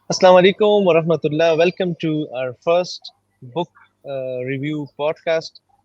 Assalamu alaikum wa rahmatullah. Welcome to our first book review podcast.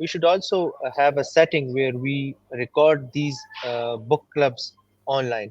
we should also have a setting where we record these book clubs online.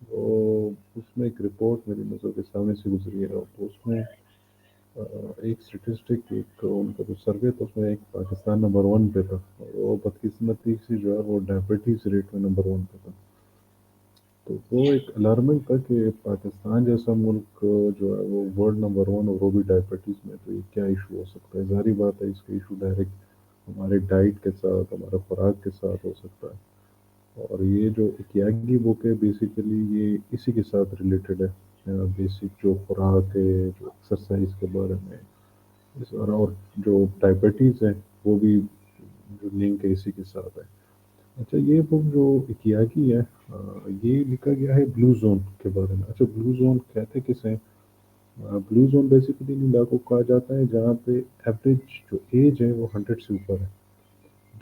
وہ اس میں ایک report میری نظر کے سامنے سے گزری ہے، تو اس میں ایک اسٹیٹسٹک، ایک ان کا جو سروے تھا، اس میں ایک پاکستان نمبر ون پہ تھا، اور وہ بدقسمتی سے جو ہے وہ ڈائبٹیز ریٹ میں نمبر ون پہ تھا. تو وہ ایک الارمنگ تھا کہ پاکستان جیسا ملک جو ہے وہ ورلڈ نمبر ون، اور وہ بھی ڈائبٹیز میں، تو یہ کیا ایشو ہو سکتا ہے؟ ظاہری بات ہے اس کا ایشو ڈائریکٹ ہمارے ڈائٹ کے ساتھ، ہمارا خوراک کے ساتھ ہو سکتا ہے. اور یہ جو اکیاگی بک ہے بیسیکلی یہ اسی کے ساتھ ریلیٹڈ ہے، بیسک جو خوراک ہے، جو ایکسرسائز کے بارے میں اور جو ڈائبٹیز ہے وہ بھی جو لنک ہے اسی کے ساتھ ہے. اچھا، یہ بک جو اکیاگی ہے، یہ لکھا گیا ہے بلو زون کے بارے میں. اچھا، بلو زون کہتے کسے ہیں؟ بلو زون بیسیکلی ان علاقوں کو کہا جاتا ہے جہاں پہ ایوریج جو ایج ہے وہ 100 سے اوپر ہے.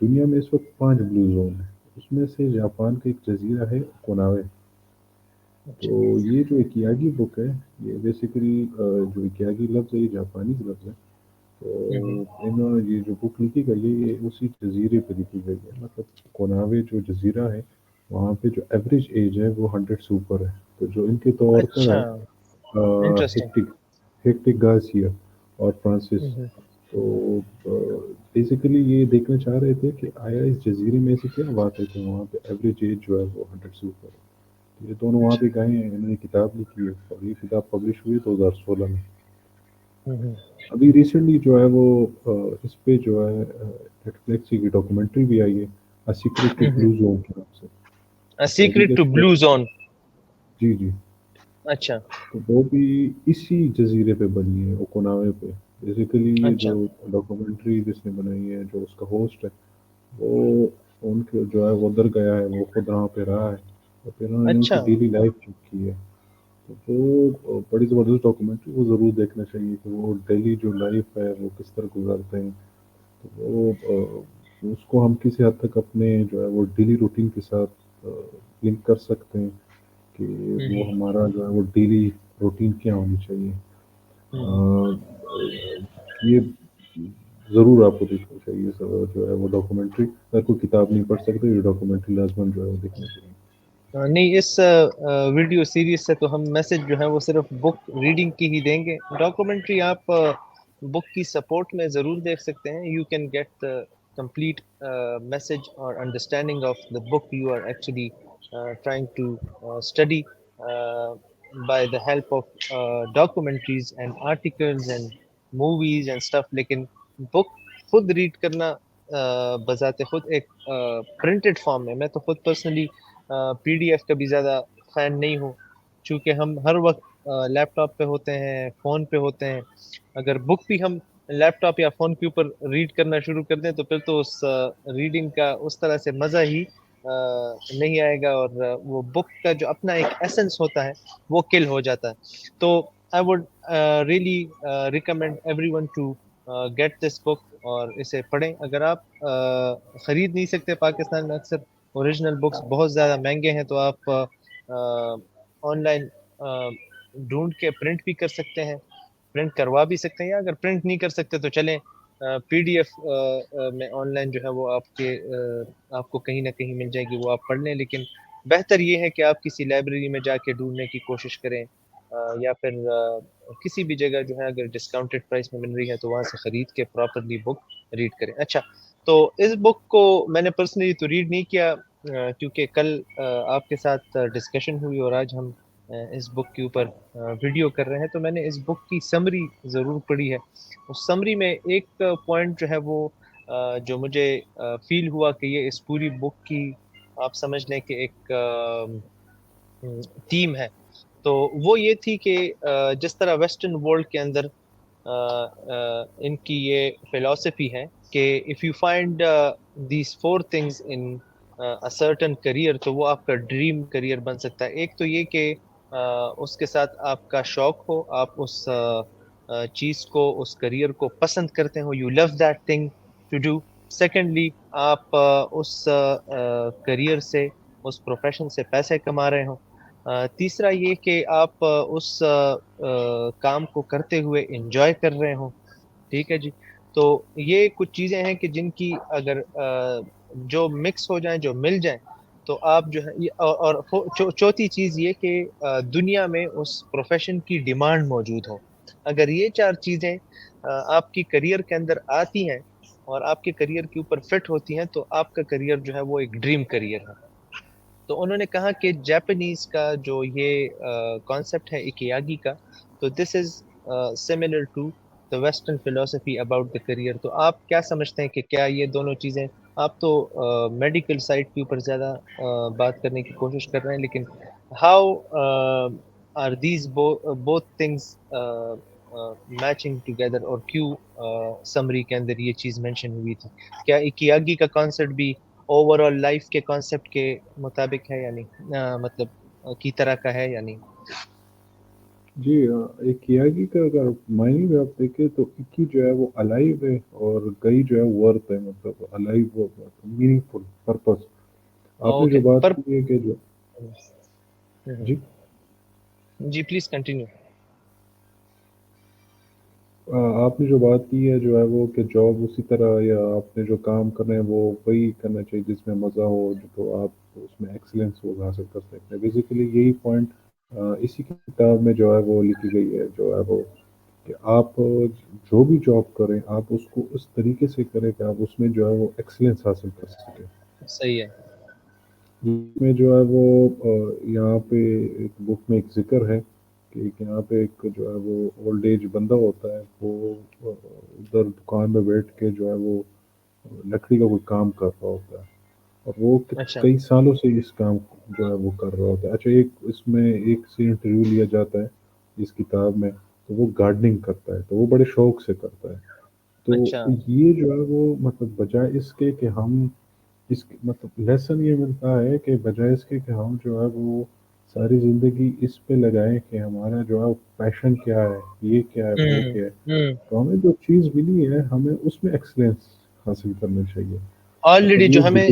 دنیا میں اس وقت 5 بلو زون ہیں. اس میں سے جاپان کا ایک جزیرہ ہے کوناوے. اچھا. تو یہ جو اکیاگی بک ہے، یہ بیسیکلی جو اکیاگی لفظ ہے یہ جاپانی لفظ ہے. تو انہوں نے یہ جو بک لکھی گئی ہے یہ اسی جزیرے پہ لکھی گئی ہے. مطلب کوناوے جو جزیرہ ہے وہاں پہ جو ایوریج ایج ہے وہ 100 سے اوپر ہے. تو جو ان کے تو آرتھر اچھا. ہے انٹرسٹنگ. ہیکٹک گارسیا اور فرانسس. تو بیسیکلی یہ دیکھنا چاہ رہے تھے کہ آیا اس جزیرے میں سے کیا بات ہے کہ وہاں پہ ایوریج ایج جو ہے وہ 100 سے اوپر ہے. تو یہ دونوں وہاں پہ گئے ہیں، انہوں نے کتاب لکھی ہے، اور یہ کتاب پبلش ہوئی 2016 میں. ابھی ریسنٹلی جو ہے وہ اس پہ جو ہے نیٹ فلیکس کی ڈاکومنٹری بھی آئی ہے، A Secret to Blue Zone کے نام سے. تو ابھی secret to just blue zone. جی جی، اچھا. تو وہ بھی اسی جزیرے پہ بنی ہے، اوکناوے پہ. بیسیکلی یہ اچھا. جو ڈاکومنٹری جس نے بنائی ہے، جو اس کا ہوسٹ ہے، وہ ان کے جو ہے وہ ادھر گیا ہے، وہ خود وہاں پہ رہا ہے، اور پھر انہوں نے ان کی اچھا. ڈیلی لائف چیک کی ہے. تو وہ بڑی زبردست ڈاکومنٹری، وہ ضرور دیکھنا چاہیے کہ وہ ڈیلی جو لائف ہے وہ کس طرح گزارتے ہیں. تو وہ اس کو ہم کسی حد تک اپنے جو ہے وہ ڈیلی روٹین کے ساتھ لنک کر سکتے ہیں کہ وہ ہمارا جو ہے وہ ڈیلی روٹین کیا ہونی چاہیے. آ، یہ ضرور آپ کو دیکھنا چاہیے سر، جو ہے وہ ڈاکومنٹری. اگر کوئی کتاب نہیں پڑھ سکتے یہ ڈاکومنٹری لازماً جو ہے وہ دیکھنا چاہیے. نہیں، اس ویڈیو سیریز سے تو ہم میسج جو ہے وہ صرف بک ریڈنگ کی ہی دیں گے. ڈاکومنٹری آپ بک کی سپورٹ میں ضرور دیکھ سکتے ہیں. You can get complete message or understanding of the book you are actually trying to study by the help of documentaries and articles and movies and stuff. لیکن بک خود ریڈ کرنا بذات خود ایک پرنٹڈ فارم میں، میں تو خود پرسنلی پی ڈی ایف کا بھی زیادہ فین نہیں ہوں، چونکہ ہم ہر وقت لیپ ٹاپ پہ ہوتے ہیں، فون پہ ہوتے ہیں. اگر بک بھی ہم لیپ ٹاپ یا فون کے اوپر ریڈ کرنا شروع کر دیں تو پھر تو اس ریڈنگ کا اس طرح سے مزہ ہی نہیں آئے گا، اور وہ بک کا جو اپنا ایک ایسنس ہوتا ہے وہ کل ہو جاتا ہے. تو I would really recommend everyone to get this book اور اسے پڑھیں. اگر آپ خرید نہیں سکتے، پاکستان میں اکثر اوریجنل بکس بہت زیادہ مہنگے ہیں، تو آپ آن لائن ڈھونڈ کے پرنٹ بھی کر سکتے ہیں، پرنٹ کروا بھی سکتے ہیں، یا اگر پرنٹ نہیں کر سکتے تو چلیں پی ڈی ایف میں آن لائن جو ہے وہ آپ کو کہیں نہ کہیں مل جائے گی، وہ آپ پڑھ لیں. لیکن بہتر یہ ہے کہ آپ کسی لائبریری میں جا کے ڈھونڈنے کی کوشش کریں، یا پھر کسی بھی جگہ جو ہے اگر ڈسکاؤنٹڈ پرائس میں مل رہی ہے تو وہاں سے خرید کے پراپرلی بک ریڈ کریں. اچھا، تو اس بک کو میں نے پرسنلی تو ریڈ نہیں کیا، کیونکہ کل آپ کے ساتھ ڈسکشن ہوئی اور آج ہم اس بک کے اوپر ویڈیو کر رہے ہیں. تو میں نے اس بک کی سمری ضرور پڑھی ہے. اس سمری میں ایک پوائنٹ جو ہے وہ جو مجھے فیل ہوا کہ یہ اس پوری بک کی آپ سمجھ لیں کہ ایک تھیم ہے، تو وہ یہ تھی کہ جس طرح ویسٹرن ورلڈ کے اندر ان کی یہ فلسفی ہے کہ if you find these four things in a certain career تو وہ آپ کا ڈریم کریئر بن سکتا ہے. ایک تو یہ کہ اس کے ساتھ آپ کا شوق ہو، آپ اس چیز کو، اس کریئر کو پسند کرتے ہو، you love that thing to do. Secondly, آپ اس کریئر سے، اس پروفیشن سے پیسے کما رہے ہوں. تیسرا یہ کہ آپ اس کام کو کرتے ہوئے انجوائے کر رہے ہوں. ٹھیک ہے جی. تو یہ کچھ چیزیں ہیں کہ جن کی اگر جو مکس ہو جائیں، جو مل جائیں، تو آپ جو ہے اور چوتھی چیز یہ کہ دنیا میں اس پروفیشن کی ڈیمانڈ موجود ہو. اگر یہ 4 چیزیں آپ کی کریئر کے اندر آتی ہیں اور آپ کے کریئر کے اوپر فٹ ہوتی ہیں تو آپ کا کریئر جو ہے وہ ایک ڈریم کریئر ہے. تو انہوں نے کہا کہ جاپنیز کا جو یہ کانسیپٹ ہے اکیاگی کا، تو this is similar to the western philosophy about the career. تو آپ کیا سمجھتے ہیں کہ کیا یہ دونوں چیزیں، آپ تو میڈیکل سائڈ کے اوپر زیادہ بات کرنے کی کوشش کر رہے ہیں، لیکن how are these both things matching together, اور کیوں سمری کے اندر یہ چیز مینشن ہوئی تھی؟ کیا اکیاگی کا کانسیپٹ بھی اوور آل لائف کے کانسیپٹ کے مطابق ہے، یعنی مطلب کی طرح کا ہے یا نہیں؟ جی ایک کیاگی کا اگر معنی بھی آپ دیکھیں تو اکی جو ہے وہ الائیو ہے اور گئی جو ہے ورتھ ہے، مطلب الائیو وہ میننگ فل پرپز. آپ نے اوکے جو بات پر کی ہے کہ جو جی جی پلیز کنٹینیو. آپ نے جو بات کی ہے جو ہے وہ کہ جاب اسی طرح یا آپ نے جو کام کرنا ہے وہ وہی کرنا چاہیے جس میں مزہ ہو، جو تو آپ اس میں ایکسلنس وہ حاصل کر سکتے ہیں. بیسیکلی یہی پوائنٹ اسی کتاب میں جو ہے وہ لکھی گئی ہے، جو ہے وہ کہ آپ جو بھی جاب کریں آپ اس کو اس طریقے سے کریں کہ آپ اس میں جو ہے وہ ایکسلنس حاصل کر سکیں. صحیح ہے. جس میں جو ہے وہ یہاں پہ ایک بک میں ایک ذکر ہے کہ یہاں پہ ایک جو ہے وہ اولڈ ایج بندہ ہوتا ہے، وہ ادھر دکان میں بیٹھ کے جو ہے وہ لکڑی کا کوئی کام کر رہا ہوتا ہے اور وہ اچھا. کئی سالوں سے اس کام جو ہے وہ کر رہا ہوتا ہے. اچھا ایک اس میں ایک سے انٹرویو لیا جاتا ہے اس کتاب میں، تو وہ گارڈننگ کرتا ہے، تو وہ بڑے شوق سے کرتا ہے. تو اچھا. یہ جو ہے وہ مطلب بجائے اس کے کہ ہم اس مطلب لیسن یہ ملتا ہے کہ بجائے اس کے کہ ہم جو ہے وہ ساری زندگی اس پہ لگائیں کہ ہمارا جو ہے پیشن کیا ہے، یہ کیا ہے، وہ ہوں کیا ہے، ہوں تو ہمیں جو چیز ملی ہے ہمیں اس میں ایکسلنس حاصل کرنا چاہیے. آلریڈی مطلب جو یہ ہمیں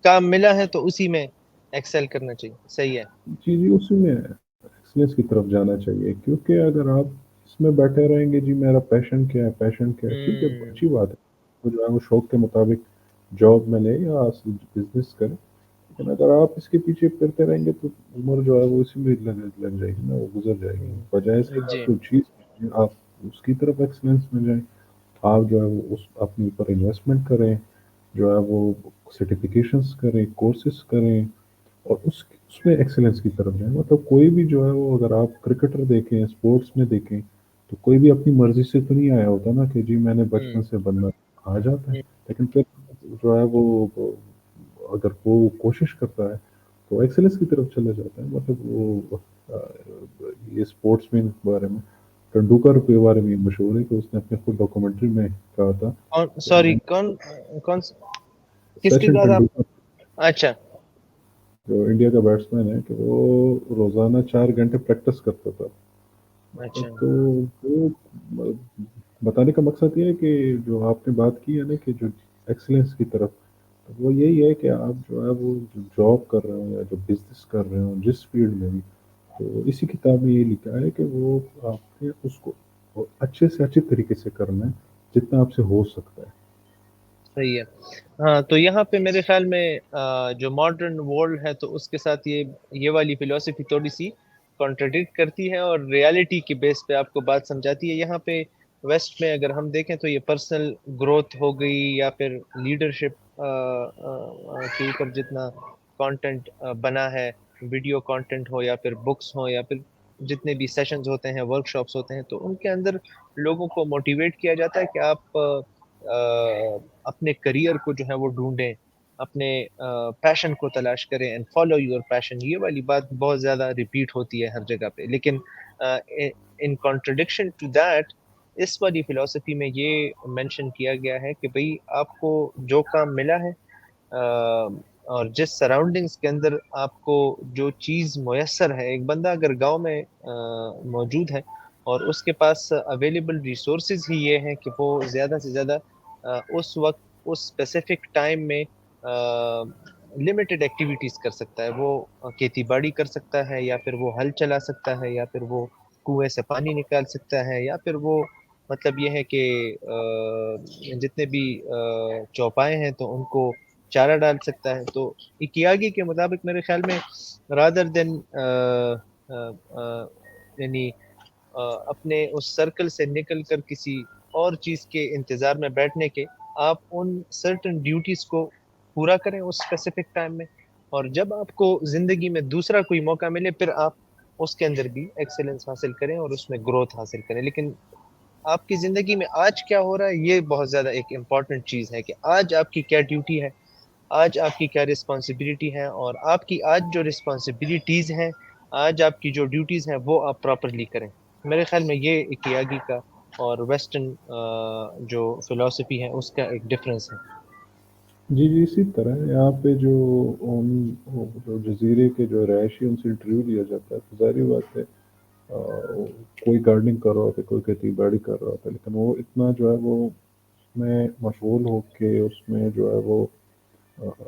کام ملا ہے تو اسی میں ایکسل کرنا چاہیے. صحیح ہے. چیزیں اسی میں ایکسلنس کی طرف جانا چاہیے، کیونکہ اگر آپ اس میں بیٹھے رہیں گے جی میرا پیشن کیا ہے، پیشن کیا ہے، ٹھیک ہے ہوں اچھی بات ہے، وہ جو ہے وہ شوق کے مطابق جاب میں لے یا بزنس کرے. لیکن اگر آپ اس کے پیچھے پھرتے رہیں گے تو عمر جو ہے وہ اسی میں لگ جائے گی نا، وہ گزر جائے گی. بجائے اس کے جی. آپ جو چیز آپ اس کی طرف ایکسلنس میں جائیں، آپ جو ہے وہ اس اپنے اوپر انویسٹمنٹ کریں، جو ہے وہ سرٹیفکیشنس کریں، کورسز کریں اور اس میں ایکسلنس کی طرف جائیں. مطلب کوئی بھی جو ہے وہ اگر آپ کرکٹر دیکھیں، اسپورٹس میں دیکھیں، تو کوئی بھی اپنی مرضی سے تو نہیں آیا ہوتا نا کہ جی میں نے ہوں بچپن سے بننا آ جاتا ہے. لیکن پھر جو ہے وہ اگر وہ کوشش کرتا ہے تو ایکسلنس کی طرف چلا جاتا ہے. مطلب وہ یہ اسپورٹس مین کے بارے میں ٹنڈولکر کے بارے میں مشہور ہے کہ اس نے اپنے خود ڈاکومنٹری میں کہا تھا کون، کہ سوری، میں کون کس کے سچن ساتھ آپ؟ ٹنڈولکر اچھا. جو انڈیا کا بیٹسمین ہے کہ وہ روزانہ 4 گھنٹے پریکٹس کرتا تھا. اچھا. تو وہ بتانے کا مقصد یہ ہے کہ جو آپ نے بات کی ہے نا کہ جو ایکسلنس کی طرف، تو وہ یہی ہے کہ آپ جو ہے وہ جو جاب کر رہے ہوں یا جو بزنس کر رہے ہوں جس فیلڈ میں بھی، تو اسی کتاب میں یہ لکھا ہے کہ وہ آپ نے اس کو اچھے سے اچھے طریقے سے کرنا ہے جتنا آپ سے ہو سکتا ہے. صحیح ہے. ہاں تو یہاں پہ میرے خیال میں جو ماڈرن ورلڈ ہے تو اس کے ساتھ یہ والی فلسفی تھوڑی سی کانٹرڈکٹ کرتی ہے اور ریالٹی کے بیس پہ آپ کو بات سمجھاتی ہے. یہاں پہ ویسٹ میں اگر ہم دیکھیں تو یہ پرسنل گروتھ ہو گئی یا پھر لیڈرشپ کے اوپر جتنا کانٹینٹ بنا ہے، ویڈیو کانٹینٹ ہو یا پھر بکس ہو یا پھر جتنے بھی سیشنز ہوتے ہیں، ورک شاپس ہوتے ہیں، تو ان کے اندر لوگوں کو موٹیویٹ کیا جاتا ہے کہ آپ اپنے کریئر کو جو ہے وہ ڈھونڈیں، اپنے پیشن کو تلاش کریں، اینڈ فالو یور پیشن. یہ والی بات بہت زیادہ ریپیٹ ہوتی ہے ہر جگہ پہ. لیکن ان کانٹرڈکشن ٹو دیٹ، اس والی فلسفی میں یہ مینشن کیا گیا ہے کہ بھئی آپ کو جو کام ملا ہے اور جس سراؤنڈنگز کے اندر آپ کو جو چیز میسر ہے، ایک بندہ اگر گاؤں میں موجود ہے اور اس کے پاس اویلیبل ریسورسز ہی یہ ہیں کہ وہ زیادہ سے زیادہ اس وقت اس اسپیسیفک ٹائم میں لمیٹڈ ایکٹیویٹیز کر سکتا ہے. وہ کھیتی باڑی کر سکتا ہے، یا پھر وہ ہل چلا سکتا ہے، یا پھر وہ کنویں سے پانی نکال سکتا ہے، یا پھر وہ مطلب یہ ہے کہ جتنے بھی چوپائے ہیں تو ان کو چارہ ڈال سکتا ہے. تو اکیاگی کے مطابق میرے خیال میں رادر دین یعنی اپنے اس سرکل سے نکل کر کسی اور چیز کے انتظار میں بیٹھنے کے، آپ ان سرٹن ڈیوٹیز کو پورا کریں اس اسپیسیفک ٹائم میں، اور جب آپ کو زندگی میں دوسرا کوئی موقع ملے پھر آپ اس کے اندر بھی ایکسلنس حاصل کریں اور اس میں گروتھ حاصل کریں. لیکن آپ کی زندگی میں آج کیا ہو رہا ہے یہ بہت زیادہ ایک امپورٹنٹ چیز ہے کہ آج آپ کی کیا ڈیوٹی ہے، آج آپ کی کیا رسپانسبلٹی ہے، اور آپ کی آج جو رسپانسبلٹیز ہیں، آج آپ کی جو ڈیوٹیز ہیں وہ آپ پراپرلی کریں. میرے خیال میں یہ اکیاگی کا اور ویسٹرن جو فلسفی ہے اس کا ایک ڈفرینس ہے. جی جی، اسی طرح یہاں پہ جو جو جزیرے کے جو رہائشی ان سے انٹرویو لیا جاتا ہے تو ظاہری بات ہے کوئی گارڈننگ کر رہا ہوتا ہے، کوئی کھیتی باڑی کر رہا ہوتا ہے، لیکن وہ اتنا جو ہے وہ اس میں مشغول ہو کے اس میں جو ہے وہ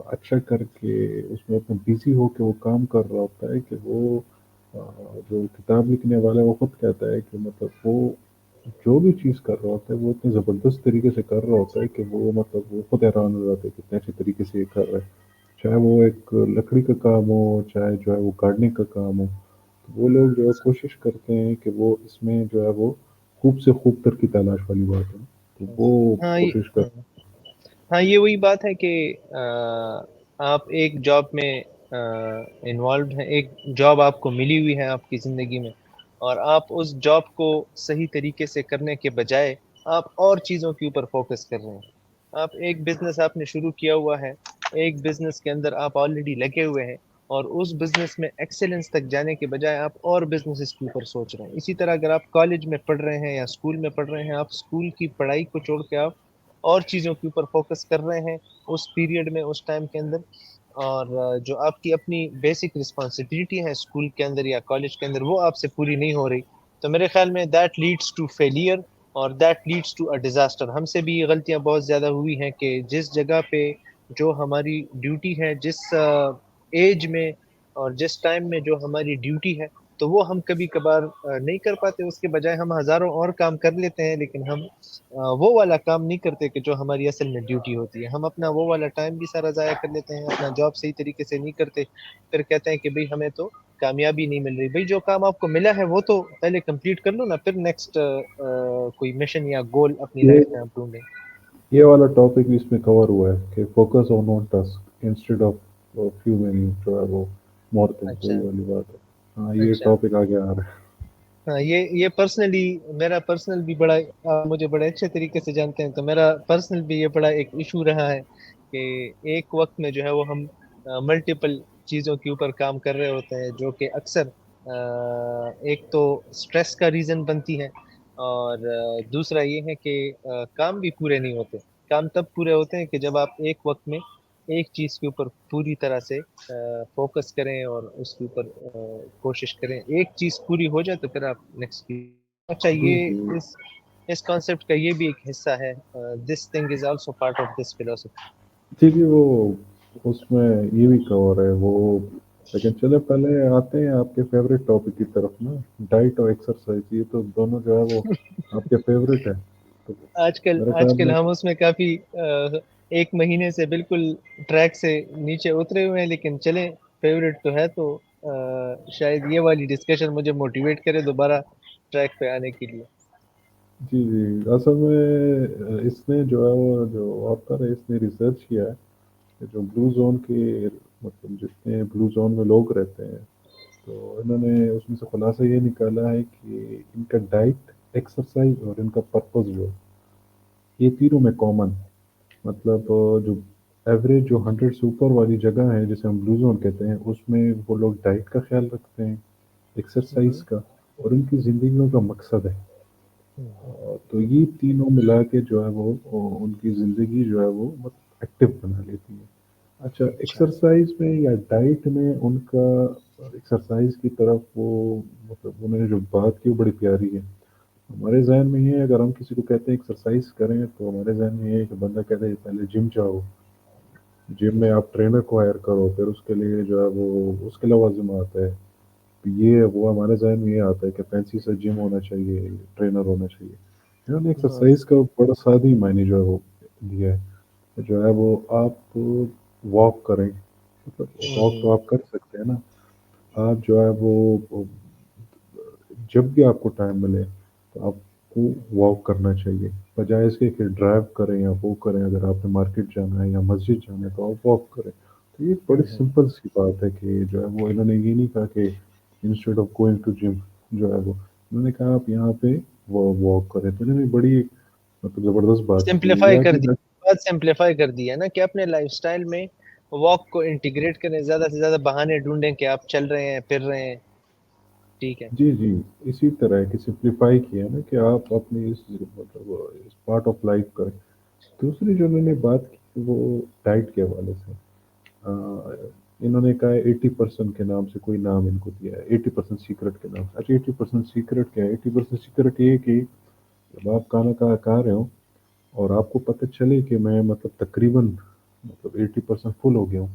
اچھا کر کے اس میں اتنا بزی ہو کے وہ کام کر رہا ہوتا ہے کہ وہ جو کتاب لکھنے والا ہے وہ خود کہتا ہے کہ مطلب وہ جو بھی چیز کر رہا ہوتا ہے وہ اتنے زبردست طریقے سے کر رہا ہوتا ہے کہ وہ مطلب وہ خود حیران ہو جاتا ہے کہ کتنے اچھے طریقے سے یہ کر رہا ہے، چاہے وہ ایک لکڑی کا کام ہو، چاہے جو ہے وہ گارڈننگ کا کام ہو. تو وہ لوگ جو ہے کوشش کرتے ہیں کہ وہ اس میں جو ہے وہ خوب سے خوب تر کی تلاش والی بات ہے، تو وہ ہاں کوشش کر. ہاں یہ وہی بات ہے کہ آپ ایک جاب میں انوالوڈ ہیں، ایک جاب آپ کو ملی ہوئی ہے آپ کی زندگی میں، اور آپ اس جاب کو صحیح طریقے سے کرنے کے بجائے آپ اور چیزوں کے اوپر فوکس کر رہے ہیں. آپ ایک بزنس آپ نے شروع کیا ہوا ہے، ایک بزنس کے اندر آپ آلریڈی لگے ہوئے ہیں، اور اس بزنس میں ایکسلنس تک جانے کے بجائے آپ اور بزنس کے اوپر سوچ رہے ہیں. اسی طرح اگر آپ کالج میں پڑھ رہے ہیں یا اسکول میں پڑھ رہے ہیں، آپ اسکول کی پڑھائی کو چھوڑ کے آپ اور چیزوں کے اوپر فوکس کر رہے ہیں اس پیریڈ میں، اس ٹائم کے اندر، اور جو آپ کی اپنی بیسک رسپانسبلٹی ہے اسکول کے اندر یا کالج کے اندر وہ آپ سے پوری نہیں ہو رہی. تو میرے خیال میں دیٹ لیڈس ٹو فیلئر اور that leads to a disaster. ہم سے بھی یہ غلطیاں بہت زیادہ ہوئی ہیں کہ جس جگہ پہ جو ہماری ڈیوٹی ہے، جس ایج میں اور جس ٹائم میں جو ہماری ڈیوٹی ہے تو وہ ہم کبھی کبھار نہیں کر پاتے، اس کے بجائے ہم ہزاروں اور کام کر لیتے ہیں، لیکن ہم وہ والا کام نہیں کرتے کہ جو ہماری اصل میں ڈیوٹی ہوتی ہے. ہم اپنا وہ والا ٹائم بھی سارا ضائع کر لیتے ہیں، اپنا جاب صحیح طریقے سے نہیں کرتے، پھر کہتے ہیں کہ بھئی ہمیں تو کامیابی نہیں مل رہی. بھئی جو کام آپ کو ملا ہے وہ تو پہلے کمپلیٹ کر لو نا، پھر نیکسٹ کوئی مشن یا گول اپنی یہ لائف میں آپ ڈھونڈیں. یہ والا ٹاپک بھی اس میں کور ہوا ہے کہ focus on one task instead of few many جو ہے وہ مور تھنگس، اچھا وہی والی بات ہے. ہاں یہ اچھا. ٹاپک آگے آ رہا ہے. ہاں یہ پرسنلی میرا پرسنل بھی بڑا، آپ مجھے بڑے اچھے طریقے سے جانتے ہیں، تو میرا پرسنل بھی یہ بڑا ایک ایشو رہا ہے کہ ایک وقت میں جو ہے وہ ہم ملٹیپل چیزوں کے اوپر کام کر رہے ہوتے ہیں، جو کہ اکثر ایک تو سٹریس کا ریزن بنتی ہے، اور دوسرا یہ ہے کہ کام بھی پورے نہیں ہوتے. کام تب پورے ہوتے ہیں کہ جب آپ ایک وقت میں ایک چیز کے اوپر پوری طرح سے فوکس کریں اور اس کے اوپر کوشش کریں. ایک چیز پوری ہو جائے تو پھر آپ نیکسٹ. اچھا جی یہ جی اس کانسیپٹ کا یہ بھی ایک حصہ ہے، this thing is also part of this فلسفی. جی جی، وہ اس میں یہ بھی کور ہے وہ. لیکن چلے پہلے آتے ہیں آپ کے فیوریٹ ٹاپک کی طرف نا، ڈائٹ اور ایکسرسائز. یہ تو دونوں جو ہے وہ آپ کے فیوریٹ ہیں. تو میرے آج خیال کل میں ہم اس میں کافی ایک مہینے سے بالکل ٹریک سے نیچے اترے ہوئے ہیں، لیکن چلیں فیوریٹ تو ہے تو شاید یہ والی ڈسکشن مجھے موٹیویٹ کرے دوبارہ ٹریک پہ آنے کے لیے. جی جی، اصل میں اس نے جو ہے وہ جو آتھر ہے اس نے ریسرچ کیا ہے کہ جو بلو زون کے مطلب جتنے بلو زون میں لوگ رہتے ہیں تو انہوں نے اس میں سے خلاصہ یہ نکالا ہے کہ ان کا ڈائٹ، ایکسرسائز اور ان کا پرپز جو ہے یہ تینوں میں کامن. مطلب جو ایوریج جو 100 سے اوپر والی جگہ ہے جسے ہم بلو زون کہتے ہیں اس میں وہ لوگ ڈائٹ کا خیال رکھتے ہیں، ایکسرسائز کا، اور ان کی زندگیوں کا مقصد ہے. تو یہ تینوں ملا کے جو ہے وہ ان کی زندگی جو ہے وہ ایکٹیو بنا لیتی ہے. اچھا، اچھا. ایکسرسائز میں یا ڈائٹ میں ان کا ایکسرسائز کی طرف وہ مطلب انہوں نے جو بات کی وہ بڑی پیاری ہے. ہمارے ذہن میں یہ ہے اگر ہم کسی کو کہتے ہیں ایکسرسائز کریں تو ہمارے ذہن میں یہ ہے کہ بندہ کہتا ہے پہلے جم جاؤ، جم میں آپ ٹرینر کو ہائر کرو، پھر اس کے لیے جو ہے وہ اس کے لوازم آتا ہے. یہ وہ ہمارے ذہن میں یہ آتا ہے کہ فینسی سا جم ہونا چاہیے، ٹرینر ہونا چاہیے. انہوں نے ہاں ایکسرسائز کا بڑا سادی معنی جو ہے وہ دیا ہے، جو ہے وہ آپ واک کریں. مطلب واک تو آپ کر سکتے ہیں نا. آپ جو ہے وہ جب بھی آپ کو ٹائم ملے تو آپ کو واک کرنا چاہیے, بجائے اس کے کہ ڈرائیو کریں یا وہ کریں. اگر آپ نے مارکیٹ جانا ہے یا مسجد جانا ہے تو آپ واک کریں. تو یہ بڑی سمپل سی بات ہے کہ جو ہے وہ انہوں نے یہ نہیں کہا کہ instead of going to gym جو ہے وہ انہوں نے کہا آپ یہاں پہ وہ واک کریں. تو انہوں نے بڑی مطلب زبردست بات کی ہے. سمپلیفائی یا کر کہ دی, بات سمپلیفائی کر دی ہے نا, کہ اپنے لائف سٹائل میں واک کو انٹیگریٹ کریں, زیادہ سے زیادہ بہانے ڈھونڈیں کہ آپ چل رہے ہیں پھر رہے ہیں. ٹھیک ہے. جی جی, اسی طرح ہے کہ سمپلیفائی کیا نا کہ آپ اپنی اس مطلب اس پارٹ آف لائف کریں. دوسری جو انہوں نے بات کی وہ ڈائٹ کے حوالے سے. انہوں نے کہا ہے 80% کے نام سے کوئی نام ان کو دیا ہے, 80% سیکرٹ کے نام سے. اچھا 80% سیکرٹ کیا ہے؟ 80% سیکرٹ یہ کہ جب آپ کھانا کھا رہے ہو اور آپ کو پتہ چلے کہ میں مطلب تقریباً مطلب 80% فل ہو گیا ہوں,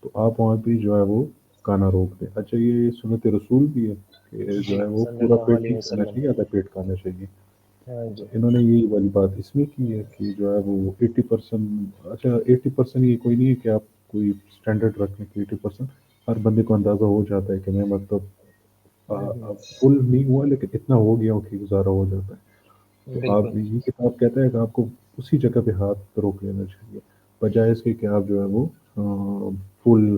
تو آپ وہاں پہ جو ہے وہ کھانا روک دیں. اچھا یہ سنت رسول بھی ہے کہ جو جی ہے وہ صلی پورا اللہ پیٹ علیہ نہیں کھانا وسلم. چاہیے, آدھا پیٹ کھانا چاہیے. ہاں تو جی. انہوں نے یہی والی بات اس میں کی ہے کہ جو ہے وہ 80%. اچھا 80% یہ کوئی نہیں ہے کہ آپ کوئی اسٹینڈرڈ رکھیں کہ 80%. ہر بندے کو اندازہ ہو جاتا ہے کہ میں مطلب فل نہیں ہوا لیکن اتنا ہو گیا ہوں کہ گزارا ہو جاتا ہے. تو بالکل. آپ یہ کتاب کہتا ہے کہ آپ کو اسی جگہ پہ ہاتھ روک لینا چاہیے, بجائے اس کے کہ آپ جو ہے وہ فل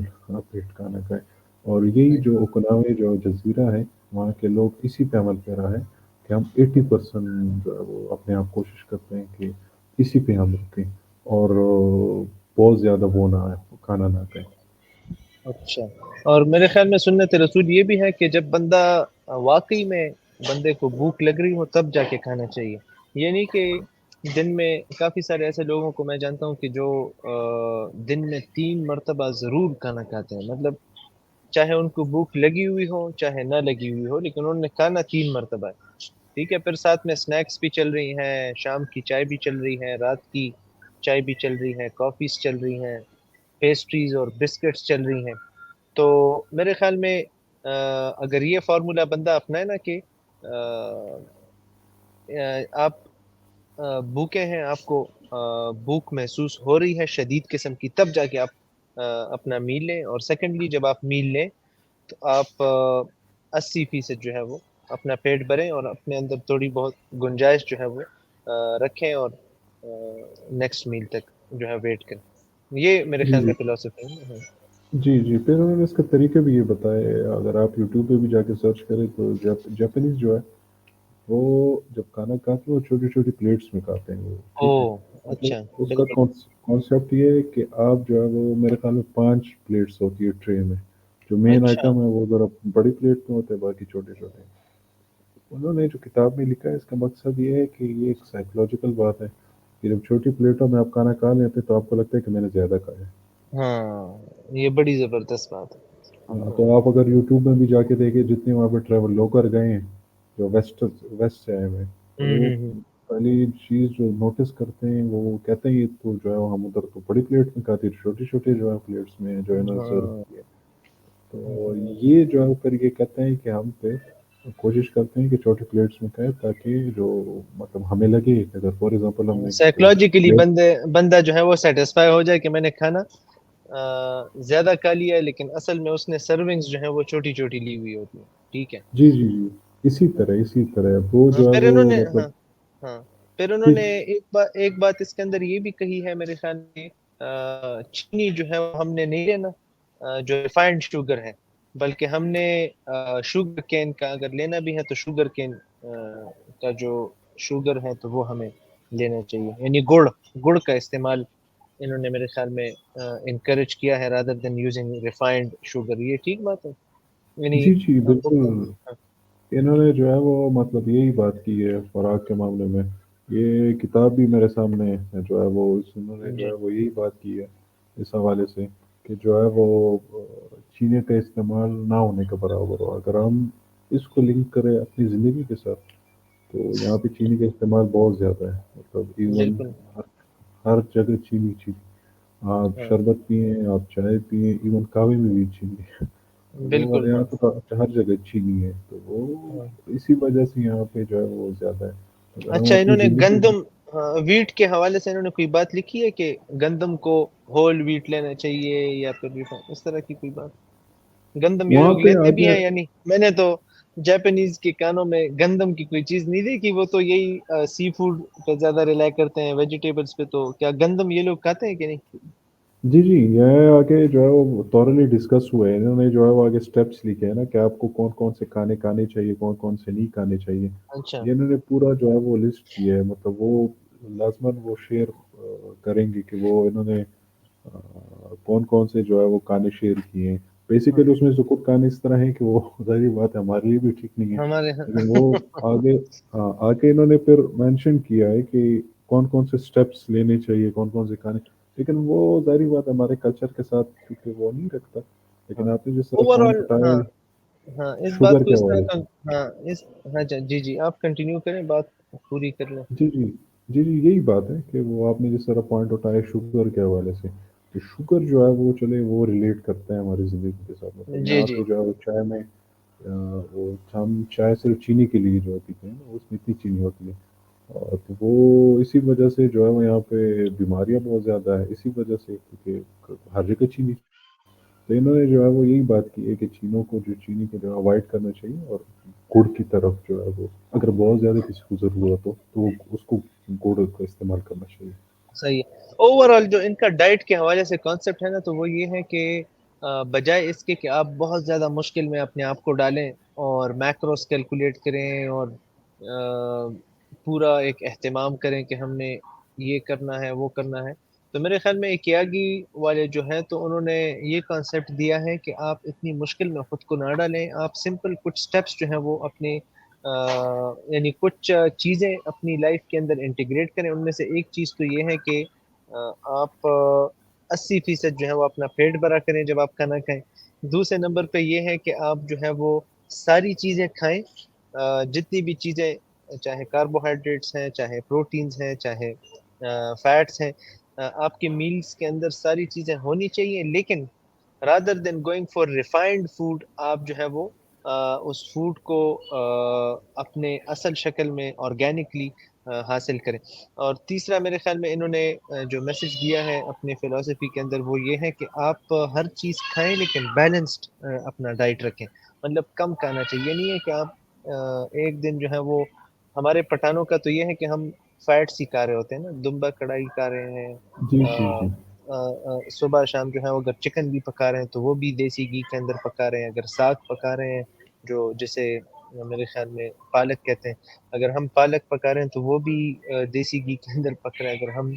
پیٹ کھانا کھائیں. اور یہی جو اوکناوے جو جزیرہ ہے وہاں کے لوگ اسی پہ عمل پیرا ہے کہ ہم 80% جو ہے وہ اپنے آپ کوشش کرتے ہیں کہ اسی پہ ہم رکیں اور بہت زیادہ وہ نہ آئے, کھانا نہ کھائیں. اچھا, اور میرے خیال میں سنت رسول یہ بھی ہے کہ جب بندہ واقعی میں بندے کو بھوک لگ رہی ہو تب جا کے کھانا چاہیے. یہ نہیں کہ دن میں, کافی سارے ایسے لوگوں کو میں جانتا ہوں کہ جو دن میں 3 مرتبہ ضرور کھانا کھاتے ہیں. مطلب چاہے ان کو بھوک لگی ہوئی ہو چاہے نہ لگی ہوئی ہو, لیکن انہوں نے کھانا 3 مرتبہ ہے. ٹھیک ہے, پھر ساتھ میں سنیکس بھی چل رہی ہیں, شام کی چائے بھی چل رہی ہے, رات کی چائے بھی چل رہی ہے, کافیز چل رہی ہیں, پیسٹریز اور بسکٹس چل رہی ہیں. تو میرے خیال میں اگر یہ فارمولا بندہ اپنائے نا کہ آپ بھوکے ہیں, آپ کو بھوک محسوس ہو رہی ہے شدید قسم کی, تب جا کے آپ اپنا میل لیں. اور سیکنڈلی جب آپ میل لیں تو آپ 80% جو ہے وہ اپنا پیٹ بھریں اور اپنے اندر تھوڑی بہت گنجائش جو ہے وہ رکھیں اور نیکسٹ میل تک جو ہے ویٹ کریں. یہ میرے جی خیال جی میں فلسفی ہے. جی جی, پھر انہوں نے اس کے طریقے بھی یہ بتائے. اگر آپ یوٹیوب پہ بھی جا کے سرچ کریں تو جاپنیز جو ہے وہ جب کھانا کھاتے ہیں وہ چھوٹی چھوٹی پلیٹس میں کھاتے ہیں وہ. او ٹھیک ہے, اچھا. مطلب اس کا بالکل. کانسیپٹ یہ ہے کہ آپ جو ہے وہ میرے خیال میں 5 پلیٹس ہوتی ہے ٹرے میں. جو مین اچھا. آئٹم ہے وہ ذرا بڑی پلیٹ میں ہوتے ہیں, باقی چھوٹے چھوٹے. انہوں نے جو کتاب میں لکھا ہے اس کا مقصد یہ ہے کہ یہ ایک سائیکولوجیکل بات ہے کہ جب چھوٹی پلیٹوں میں آپ کھانا کھا لیتے تو آپ کو لگتا ہے کہ میں نے زیادہ کھایا ہے. ہاں, یہ بڑی زبردست بات ہے. ہاں, تو آپ اگر یوٹیوب میں بھی جا کے دیکھیں جتنے وہاں پہ ٹریول لوگر گئے ہیں جو ویسٹ سے آئے ہوئے ہیں, تو وہ پہلی چیز جو نوٹس کرتے ہیں وہ کہتے ہیں یہ تو جو ہے ہم ادھر تو بڑی پلیٹ میں کھاتے ہیں, چھوٹی چھوٹی جو ہے پلیٹس میں جو ہے نا سرو ہاں. کی ہے. تو یہ جو ہے پھر یہ کہتے ہیں کہ ہم پہ کوشش کرتے ہیں کہ چھوٹی پلیٹس میں کھائیں تاکہ جو مطلب ہمیں لگے کہ اگر فار ایگزامپل ہم نے کوئی سائیکولوجیکلی پلیٹ. بندہ جو ہے وہ سیٹسفائی ہو جائے کہ میں نے کھانا زیادہ کھا لیا ہے, لیکن اصل میں اس نے سرونگز جو ہیں وہ چھوٹی چھوٹی لی ہوئی ہوتی ہیں. ٹھیک ہے. جی جی جی, اسی طرح وہ جو ہے پھر وہ انہوں نے مطلب. ہاں پھر انہوں ٹھیک. نے ایک بات اس کے اندر یہ بھی کہی ہے میرے خیال میں, چینی جو ہے وہ ہم نے نہیں لینا جو ریفائنڈ شوگر ہے, بلکہ ہم نے شوگر کین کا اگر لینا بھی ہے تو شوگر کین کا جو شوگر ہے تو وہ ہمیں لینا چاہیے. یعنی گڑ کا استعمال انہوں نے میرے خیال میں انکریج کیا ہے rather than using refined sugar. یہ ٹھیک بات ہے. یعنی جی جی بالکل. انہوں نے جو ہے وہ مطلب یہی بات کی ہے خوراک کے معاملے میں. یہ کتاب بھی میرے سامنے جو ہے وہ انہوں نے جو جی ہے وہ یہی بات کی ہے اس حوالے سے کہ جو ہے وہ چینے کا استعمال نہ ہونے کے برابر ہو. اگر ہم اس کو لنک کریں اپنی زندگی کے ساتھ تو یہاں پہ چینی کا استعمال بہت زیادہ ہے. مطلب ایون بالکل. ہر جگہ چینی چینی. آپ ہاں شربت پئیں, آپ چائے پئیں, ایون کعوے میں بھی چینی ہے. وہ بالکل. یہاں ہاں تو ہر جگہ چینی ہے, تو وہ ہاں. اسی وجہ سے یہاں پہ جو ہے وہ زیادہ ہے. اگر ہم اچھا, اپنی انہوں نے زندگی. گندم ہاں ویٹ کے حوالے سے انہوں نے کوئی بات لکھی ہے کہ گندم کو ہول ویٹ لینا چاہیے یا پھر اس طرح کی کوئی بات؟ گندم یہ وہاں لوگ پہ لیتے بھی آگے ہیں یا نہیں؟ میں نے تو جاپانیز کے کانوں میں گندم کی کوئی چیز نہیں دیکھی، وہ تو یہی سی فوڈ پہ زیادہ ریلائی کرتے ہیں، ویجیٹیبلز پہ، تو کیا گندم یہ لوگ کھاتے ہیں کہ نہیں؟ جی جی، یہ آگے جو ہے وہ تورولی ڈسکس ہوا ہے، انہوں نے جو ہے وہ آگے سٹیپس لکھے ہیں نا کہ آپ کو کون کون سے کھانے چاہیے، کون کون سے نہیں کھانے چاہیے. اچھا یہ انہوں نے پورا جو ہے وہ لسٹ کیا ہے، مطلب وہ لازماً وہ شیئر کریں گے کہ وہ انہوں نے کون کون سے جو ہے وہ کھانے شیئر کیے ہیں. ہاں بیسیکلی اس میں سے کچھ کھانے اس طرح ہیں کہ وہ ظاہری بات ہے ہمارے لیے بھی ٹھیک نہیں ہے، ہمارے لیکن وہ آگے آگے انہوں نے پھر مینشن کیا ہے کہ کون کون سے سٹیپس لینے چاہیے، کون کون سے کھانے، لیکن وہ ظاہری بات ہے ہمارے کلچر کے ساتھ کیونکہ وہ نہیں رکھتا. ہاں لیکن آپ نے جس طرح اوور پوائنٹ آل اٹھایا ہاں ہے ہاں اس بات شوگر کو کے اس طرح حوالے کا، سے. ہاں اس، ہاں جی جی آپ کنٹینیو کریں، بات پوری کر لیں. جی جی جی جی، یہی بات ہے کہ وہ آپ نے جس طرح پوائنٹ اٹھایا شوگر کے حوالے سے، کہ شوگر جو ہے وہ چلے وہ ریلیٹ کرتا ہے ہماری زندگی کے ساتھ. مطلب جی یہاں جی پہ جو ہے وہ چائے میں وہ ہم چائے صرف چینی کے لیے جو ہے پیتے ہیں نا، اس میں اتنی چینی ہوتی ہے. اور تو وہ اسی وجہ سے جو ہے وہ یہاں پہ بیماریاں بہت زیادہ ہے اسی وجہ سے، کیونکہ ہر جگہ چینی. تو انہوں نے جو ہے وہ یہی بات کی ہے کہ چینی کو جو ہے اوائڈ کرنا چاہیے، اور گڑ کی طرف جو ہے وہ اگر بہت زیادہ کسی کو ضرورت ہو تو وہ اس کو گڑ کا استعمال کرنا چاہیے. صحیح ہے. اوور آل جو ان کا ڈائٹ کے حوالے سے کانسیپٹ ہے نا، تو وہ یہ ہے کہ بجائے اس کے کہ آپ بہت زیادہ مشکل میں اپنے آپ کو ڈالیں اور میکروز کیلکولیٹ کریں اور پورا ایک اہتمام کریں کہ ہم نے یہ کرنا ہے وہ کرنا ہے، تو میرے خیال میں کیاگی والے جو ہیں تو انہوں نے یہ کانسیپٹ دیا ہے کہ آپ اتنی مشکل میں خود کو نہ ڈالیں، آپ سمپل کچھ سٹیپس جو ہیں وہ اپنے یعنی کچھ چیزیں اپنی لائف کے اندر انٹیگریٹ کریں. ان میں سے ایک چیز تو یہ ہے کہ آپ 80% جو ہے وہ اپنا پیٹ بھرا کریں جب آپ کھانا کھائیں. دوسرے نمبر پہ یہ ہے کہ آپ جو ہے وہ ساری چیزیں کھائیں، جتنی بھی چیزیں، چاہے کاربوہائیڈریٹس ہیں، چاہے پروٹینز ہیں، چاہے فیٹس ہیں، آپ کے میلز کے اندر ساری چیزیں ہونی چاہیے. لیکن rather than going for refined food, آپ جو ہے وہ اس فوڈ کو اپنے اصل شکل میں آرگینکلی حاصل کریں. اور تیسرا میرے خیال میں انہوں نے جو میسج دیا ہے اپنے فلسفی کے اندر وہ یہ ہے کہ آپ ہر چیز کھائیں لیکن بیلنسڈ اپنا ڈائٹ رکھیں. مطلب کم کھانا چاہیے، نہیں ہے کہ آپ ایک دن جو ہے وہ، ہمارے پٹھانوں کا تو یہ ہے کہ ہم فیٹس ہی کھا رہے ہوتے ہیں نا، دمبا کڑائی کھا رہے ہیں، جی جی جی صبح شام جو ہے وہ اگر چکن بھی پکا رہے ہیں تو وہ بھی دیسی گھی کے اندر پکا رہے ہیں، اگر ساگ پکا رہے ہیں جو جسے میرے خیال میں پالک کہتے ہیں، اگر ہم پالک پکا رہے ہیں تو وہ بھی دیسی گھی کے اندر پک رہا ہے. اگر ہم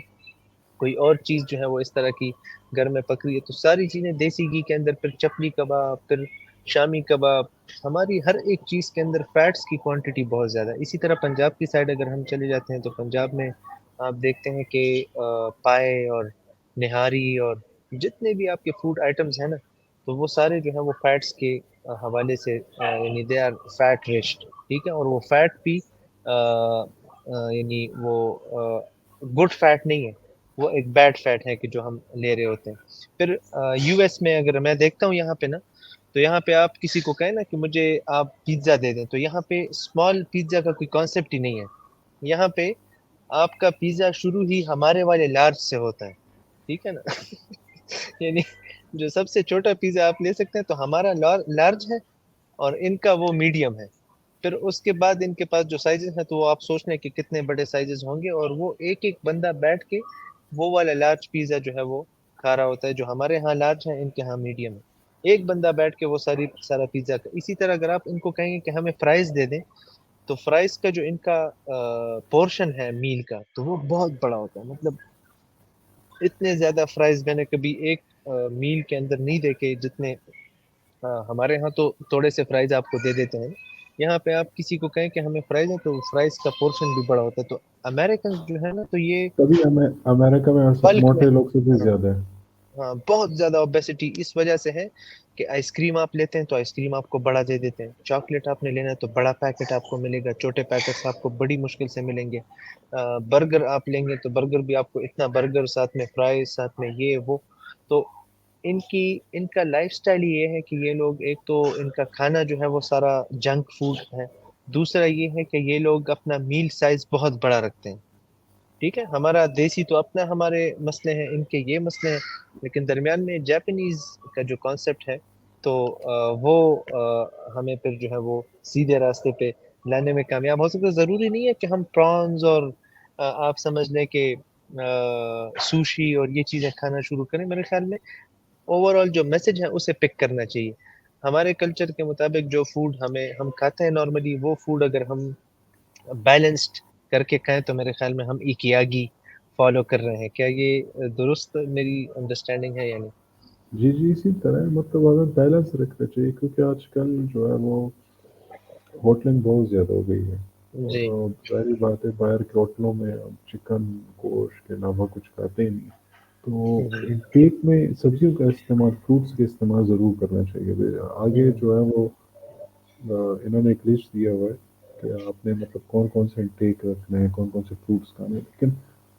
کوئی اور چیز جو ہے وہ اس طرح کی گھر میں پک رہی ہے تو ساری چیزیں دیسی گھی کے اندر. پھر چپلی کباب، پھر شامی کباب، ہماری ہر ایک چیز کے اندر فیٹس کی کوانٹٹی بہت زیادہ ہے. اسی طرح پنجاب کی سائڈ اگر ہم چلے جاتے ہیں تو پنجاب میں آپ دیکھتے ہیں کہ پائے اور نہاری اور جتنے بھی آپ کے فوڈ آئٹمز ہیں نا، تو وہ سارے جو ہیں وہ فیٹس کے حوالے سے یعنی دے آر فیٹ ریچڈ، ٹھیک ہے. اور وہ فیٹ بھی یعنی وہ گڈ فیٹ نہیں ہے، وہ ایک بیڈ فیٹ ہے کہ جو ہم لے رہے ہوتے ہیں. پھر یو ایس میں اگر میں دیکھتا ہوں یہاں پہ نا، تو یہاں پہ آپ کسی کو کہیں نا کہ مجھے آپ پیزا دے دیں، تو یہاں پہ اسمال پیزا کا کوئی کانسیپٹ ہی نہیں ہے. یہاں پہ آپ کا پیزا شروع ہی ہمارے والے لارج سے ہوتا ہے، ٹھیک ہے نا. یعنی جو سب سے چھوٹا پیزا آپ لے سکتے ہیں تو ہمارا لارج ہے اور ان کا وہ میڈیم ہے. پھر اس کے بعد ان کے پاس جو سائزز ہیں تو وہ آپ سوچ لیں کہ کتنے بڑے سائزز ہوں گے، اور وہ ایک ایک بندہ بیٹھ کے وہ والا لارج پیزا جو ہے وہ کھا رہا ہوتا ہے، جو ہمارے ہاں لارج ہے ان کے ہاں میڈیم ہے. ایک بندہ بیٹھ کے وہ سارا پیزا کا. اسی طرح اگر آپ ان کو کہیں گے کہ ہمیں فرائز دے دیں، تو فرائز کا جو ان کا پورشن ہے میل کا تو وہ بہت بڑا ہوتا ہے. مطلب اتنے زیادہ فرائز میں نے کبھی ایک میل کے اندر نہیں دیکھے جتنے ہمارے ہاں تو تھوڑے سے فرائز آپ کو دے دیتے ہیں. یہاں پہ آپ کسی کو کہیں کہ ہمیں فرائز ہے تو فرائز کا پورشن بھی بڑا ہوتا ہے. تو امریکن جو ہے نا تو یہ تبھی ہمیں امریکہ میں بلک میں، موٹے لوگ سے بھی ہاں زیادہ ہے. ہاں بہت زیادہ اوبیسٹی اس وجہ سے ہے کہ آئس کریم آپ لیتے ہیں تو آئس کریم آپ کو بڑا دے دیتے ہیں، چاکلیٹ آپ نے لینا ہے تو بڑا پیکٹ آپ کو ملے گا، چھوٹے پیکٹس آپ کو بڑی مشکل سے ملیں گے. برگر آپ لیں گے تو برگر بھی آپ کو اتنا برگر، ساتھ میں فرائز، ساتھ میں یہ وہ. تو ان کا لائف سٹائل یہ ہے کہ یہ لوگ، ایک تو ان کا کھانا جو ہے وہ سارا جنک فوڈ ہے، دوسرا یہ ہے کہ یہ لوگ اپنا میل سائز بہت بڑا رکھتے ہیں، ٹھیک ہے، ہمارا دیسی تو اپنا ہمارے مسئلے ہیں، ان کے یہ مسئلے ہیں، لیکن درمیان میں جاپنیز کا جو کانسیپٹ ہے تو وہ ہمیں پھر جو ہے وہ سیدھے راستے پہ لانے میں کامیاب ہو سکتا ہے. ضروری نہیں ہے کہ ہم پرانز اور آپ سمجھ لیں کہ سوشی اور یہ چیزیں کھانا شروع کریں. میرے خیال میں اوور آل جو میسج ہے اسے پک کرنا چاہیے. ہمارے کلچر کے مطابق جو فوڈ ہم کھاتے ہیں نارملی، وہ فوڈ اگر ہم بیلنسڈ کر کے کھائیں تو میرے خیال میں ہم ایکیاگی فالو کر رہے ہیں. کیا یہ درست میری انڈرسٹینڈنگ ہے یا نہیں؟ جی جی اسی طرح مطلب ہمیں بیلنس رکھنا چاہیے، کیونکہ آج کل جو ہے وہ ہوٹلنگ بہت زیادہ ہو گئی ہے. جی. اور ظاہری بات ہے باہر کے ہوٹلوں میں ہم چکن گوشت کے علاوہ کچھ کھاتے ہی نہیں. تو انٹیک میں سبزیوں کا استعمال، فروٹس کا استعمال ضرور کرنا چاہیے. آگے جو ہے وہ انہوں نے ایک لسٹ دیا ہوا ہے کہ آپ نے مطلب کون کون سے انٹیک رکھنے ہیں، کون کون سے فروٹس کھانے ہیں. لیکن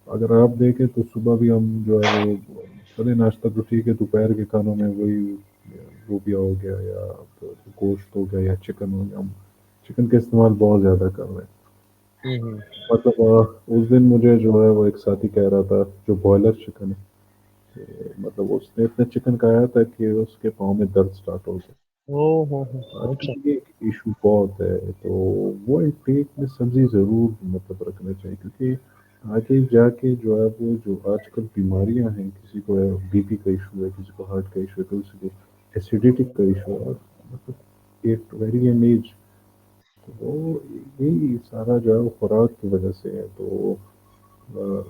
اگر آپ دیکھیں تو صبح بھی ہم جو ہے وہ چلے ناشتہ تو ٹھیک ہے، دوپہر کے کھانوں میں وہی لوبیا ہو گیا یا گوشت ہو گیا یا چکن ہو گیا، ہم چکن کا استعمال بہت زیادہ کر رہے ہیں. مطلب اس دن مجھے جو ہے وہ ایک ساتھی کہہ رہا تھا جو بوائلر چکن ہے، کہ مطلب اس نے اتنا چکن کھایا تھا کہ اس کے پاؤں میں درد سٹارٹ ہو گیا. آج کل اچھا. یہ ایک ایشو بہت ہے. تو وہ انٹیک میں سبزی ضرور مطلب رکھنا چاہیے، کیونکہ آگے جا کے جو ہے وہ جو آج کل بیماریاں ہیں، کسی کو بی پی کا ایشو ہے، کسی کو ہارٹ کا ایشو ہے، کسی کو ایسیڈیٹی کا ایشو ہے، اور مطلب ایٹ ویری ینگ ایج. تو وہ یہی سارا جو ہے وہ خوراک کی وجہ سے ہے. تو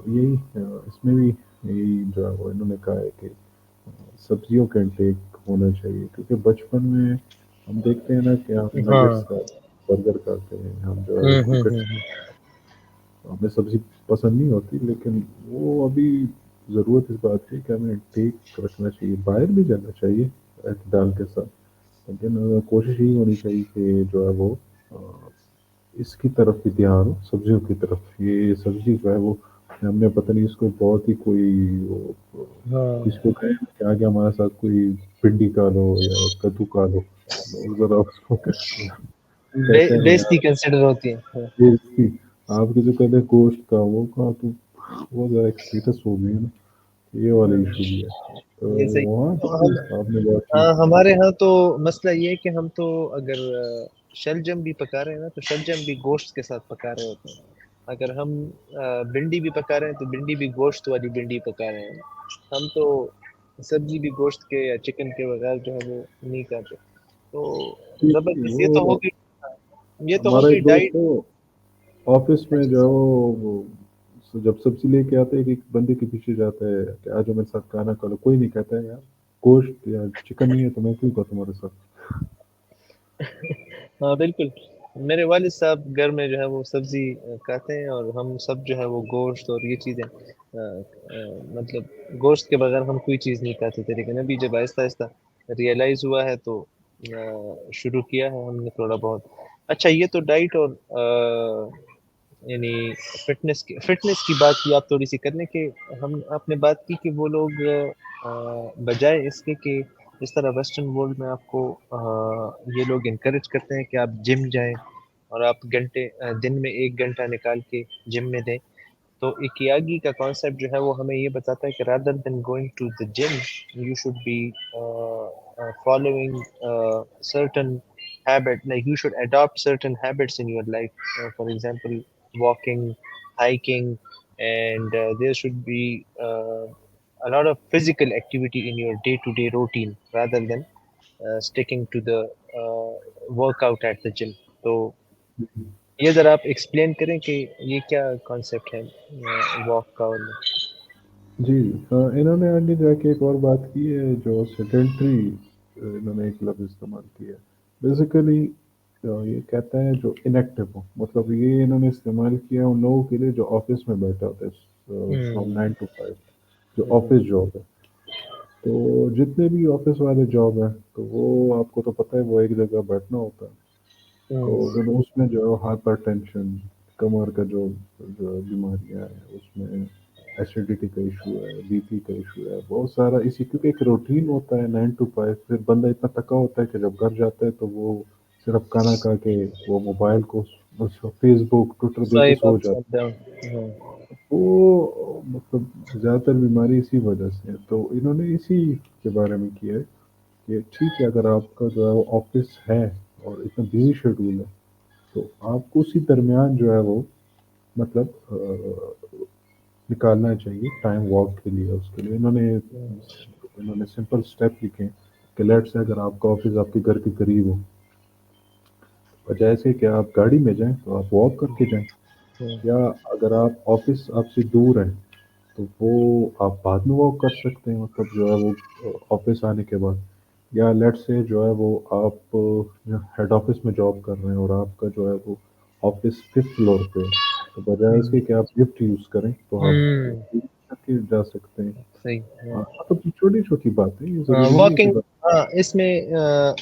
یہی اس میں بھی یہی جو ہے وہ انہوں نے کہا ہے کہ سبزیوں کا انٹیک ہونا چاہیے. کیونکہ بچپن میں ہم دیکھتے ہیں نا کہ ہم ہاں. نگٹس کا برگر کھاتے ہیں، ہم جو ہے وہ کرکٹ، ہمیں سبزی پسند نہیں ہوتی، لیکن وہ ابھی ضرورت اس بات کی کہ ہمیں ٹیک رکھنا چاہیے. باہر بھی جانا چاہیے اعتدال کے ساتھ، لیکن کوشش یہی ہونی چاہیے کہ جو ہے وہ اس کی طرف بھی دھیان ہو، سبزیوں کی طرف. یہ سبزی جو ہے وہ ہم نے پتہ نہیں اس کو بہت ہی کوئی کسی کو کہے کہ آگے ہمارے ساتھ کوئی پنڈی کا لو یا کدو کا لو، ذرا اس کو کہتے ہیں نا بیستی یار کنسیڈر ہوتی ہے. بےزتی. آپ کے جو کہتے ہیں گوشت کا وہ کا تو وہ ذرا ایک اسٹیٹس ہو گئی ہے نا. یہ والا ایشو بھی ہے. تو یہ صحیح. وہاں تو بالکل آپ نے بات ٹھیک ہاں، کی. ہمارے ہاں تو مسئلہ یہ ہے کہ ہم تو اگر شلجم بھی پکا رہے ہیں نا تو شلجم بھی گوشت کے ساتھ پکا رہے ہوتے ہیں. اگر ہم بھنڈی بھی پکا رہے ہیں تو بھنڈی بھی گوشت والی بھنڈی پکا رہے ہیں. ہم تو سبزی بھی گوشت کے یا چکن کے بغیر جو ہے وہ نہیں کھاتے. تو جی جی زبردست، وہ یہ تو ہمارا ہوگی ایک ڈائٹ. دوست ہے آفس میں جو ہے وہ جب سبزی لے کے آتے ہیں ایک بندے کے پیچھے جاتا ہے کہ آج میرے ساتھ کھانا کھا لو. کوئی نہیں کہتا ہے یار گوشت یا چکن نہیں ہے تو میں کیوں کہا تمہارے ساتھ. ہاں بالکل. میرے والد صاحب گھر میں جو ہے وہ سبزی کھاتے ہیں، اور ہم سب جو ہے وہ گوشت اور یہ چیزیں مطلب گوشت کے بغیر ہم کوئی چیز نہیں کھاتے تھے. لیکن ابھی جب آہستہ آہستہ ریئلائز ہوا ہے تو شروع کیا ہے ہم نے تھوڑا بہت. اچھا، یہ تو ڈائٹ اور یعنی فٹنس کی بات کی آپ تھوڑی سی کرنے کے. آپ نے بات کی کہ وہ لوگ بجائے اس کے کہ اس طرح ویسٹرن ورلڈ میں آپ کو یہ لوگ انکریج کرتے ہیں کہ آپ جم جائیں اور آپ دن میں 1 گھنٹہ نکال کے جم میں دیں. تو اکیاگی کا کانسیپٹ جو ہے وہ ہمیں یہ بتاتا ہے کہ rather than going to the gym you should be following certain habit, like you should adopt certain habits in your life, for example walking, hiking, and there should be a lot of physical activity in your day to day routine rather than sticking to the workout at the gym. تو یہ ذرا آپ explain کریں کہ یہ کیا concept ہے walk کا. جی انہوں نے آگے جا کے ایک اور بات کی ہے جو سیڈنٹری، انہوں نے ایک لفظ استعمال کیا ہے. بیسیکلی یہ کہتا ہے جو انیکٹو ہو. مطلب یہ انہوں نے استعمال کیا ان لوگوں کے لیے جو آفس میں بیٹھے ہوتے ہیں فرام 9 to 5، جو آفس جاب ہے. تو جتنے بھی آفس والے جاب ہیں تو وہ آپ کو تو پتہ ہے وہ ایک جگہ بیٹھنا ہوتا ہے. تو پھر اس میں جو ہے ہائپر ٹینشن، کمر کا جو بیماریاں ہیں، اس میں ایسیڈیٹی کا ایشو ہے، بی پی کا ایشو ہے، بہت سارا اسی. کیونکہ ایک روٹین ہوتا ہے 9 to 5، پھر بندہ اتنا تھکا ہوتا ہے کہ جب گھر جاتا ہے تو وہ صرف کھانا کھا کے وہ موبائل کو فیس بک ٹویٹر دے کے سوائپ سو اپ جاتا سوائپ ڈاؤن. ہے. وہ مطلب زیادہ تر بیماری اسی وجہ سے ہے، تو انہوں نے اسی کے بارے میں کیا ہے کہ ٹھیک ہے اگر آپ کا جو ہے وہ آفس ہے اور اتنا بزی شیڈول ہے تو آپ کو اسی درمیان جو ہے وہ مطلب نکالنا چاہیے ٹائم واک کے لیے. اس کے لیے انہوں نے سمپل اسٹیپ لکھے ہیں کہ لیٹ سے اگر آپ کا آفس آپ کے گھر کے قریب ہو، بجائے سے کہ آپ گاڑی میں جائیں تو آپ واک کر کے جائیں، یا اگر آپ آفس آپ سے دور ہے تو وہ آپ بعد میں واک کر سکتے ہیں، مطلب جو ہے وہ آفس آنے کے بعد. یا لیٹ سے جو ہے وہ آپ ہیڈ آفس میں جاب کر رہے ہیں اور آپ کا جو ہے وہ آفس 5th فلور پہ ہے، تو بجائے اس کے کہ آپ لفٹ یوز کریں تو آپ کر کے جا سکتے ہیں. صحیح. مطلب چھوٹی چھوٹی باتیں، یہ ضروری نہیں ہے کہ واکنگ، ہاں اس میں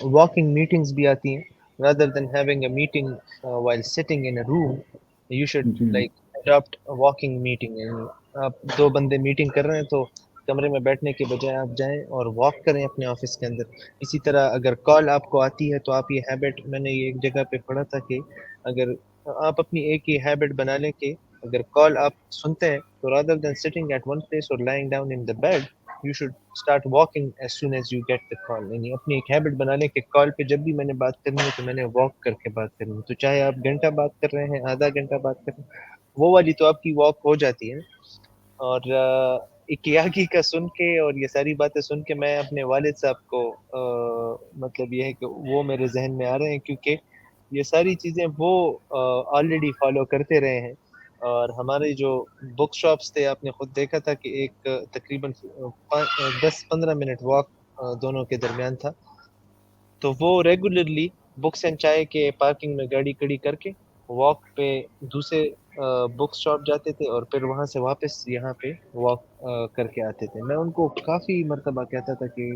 واکنگ میٹنگز بھی آتی ہیں. rather than having a meeting while sitting in a room, you should G G like adopt a walking meeting. آپ دو بندے میٹنگ کر رہے ہیں تو کمرے میں بیٹھنے کے بجائے آپ جائیں اور واک کریں اپنے آفس کے اندر. اسی طرح اگر کال آپ کو آتی ہے تو آپ یہ ہیبٹ، میں نے یہ ایک جگہ پہ پڑھا تھا کہ اگر آپ اپنی ایک یہ ہیبٹ بنا لیں کہ اگر کال آپ سنتے ہیں تو rather than sitting at one place or lying down in the bed, you should start walking as soon as you get the call. یعنی اپنی ایک ہیبٹ بنا لیں کہ کال پہ جب بھی میں نے بات کرنی ہے تو میں نے واک کر کے بات کرنی ہے. تو چاہے آپ گھنٹہ بات کر رہے ہیں، آدھا گھنٹہ بات کر رہے ہیں، وہ والی تو آپ کی واک ہو جاتی ہے. اور اکیاگی کا سن کے اور یہ ساری باتیں سن کے میں اپنے والد صاحب کو مطلب یہ ہے کہ وہ میرے ذہن میں آ رہے ہیں، کیونکہ یہ ساری چیزیں وہ آلریڈی فالو کرتے رہے ہیں. اور ہمارے جو بک شاپس تھے، آپ نے خود دیکھا تھا کہ ایک تقریباً 10-15 منٹ واک دونوں کے درمیان تھا. تو وہ ریگولرلی بکس اینڈ چائے کے پارکنگ میں گاڑی کھڑی کر کے واک پہ دوسرے بک شاپ جاتے تھے اور پھر وہاں سے واپس یہاں پہ واک کر کے آتے تھے. میں ان کو کافی مرتبہ کہتا تھا کہ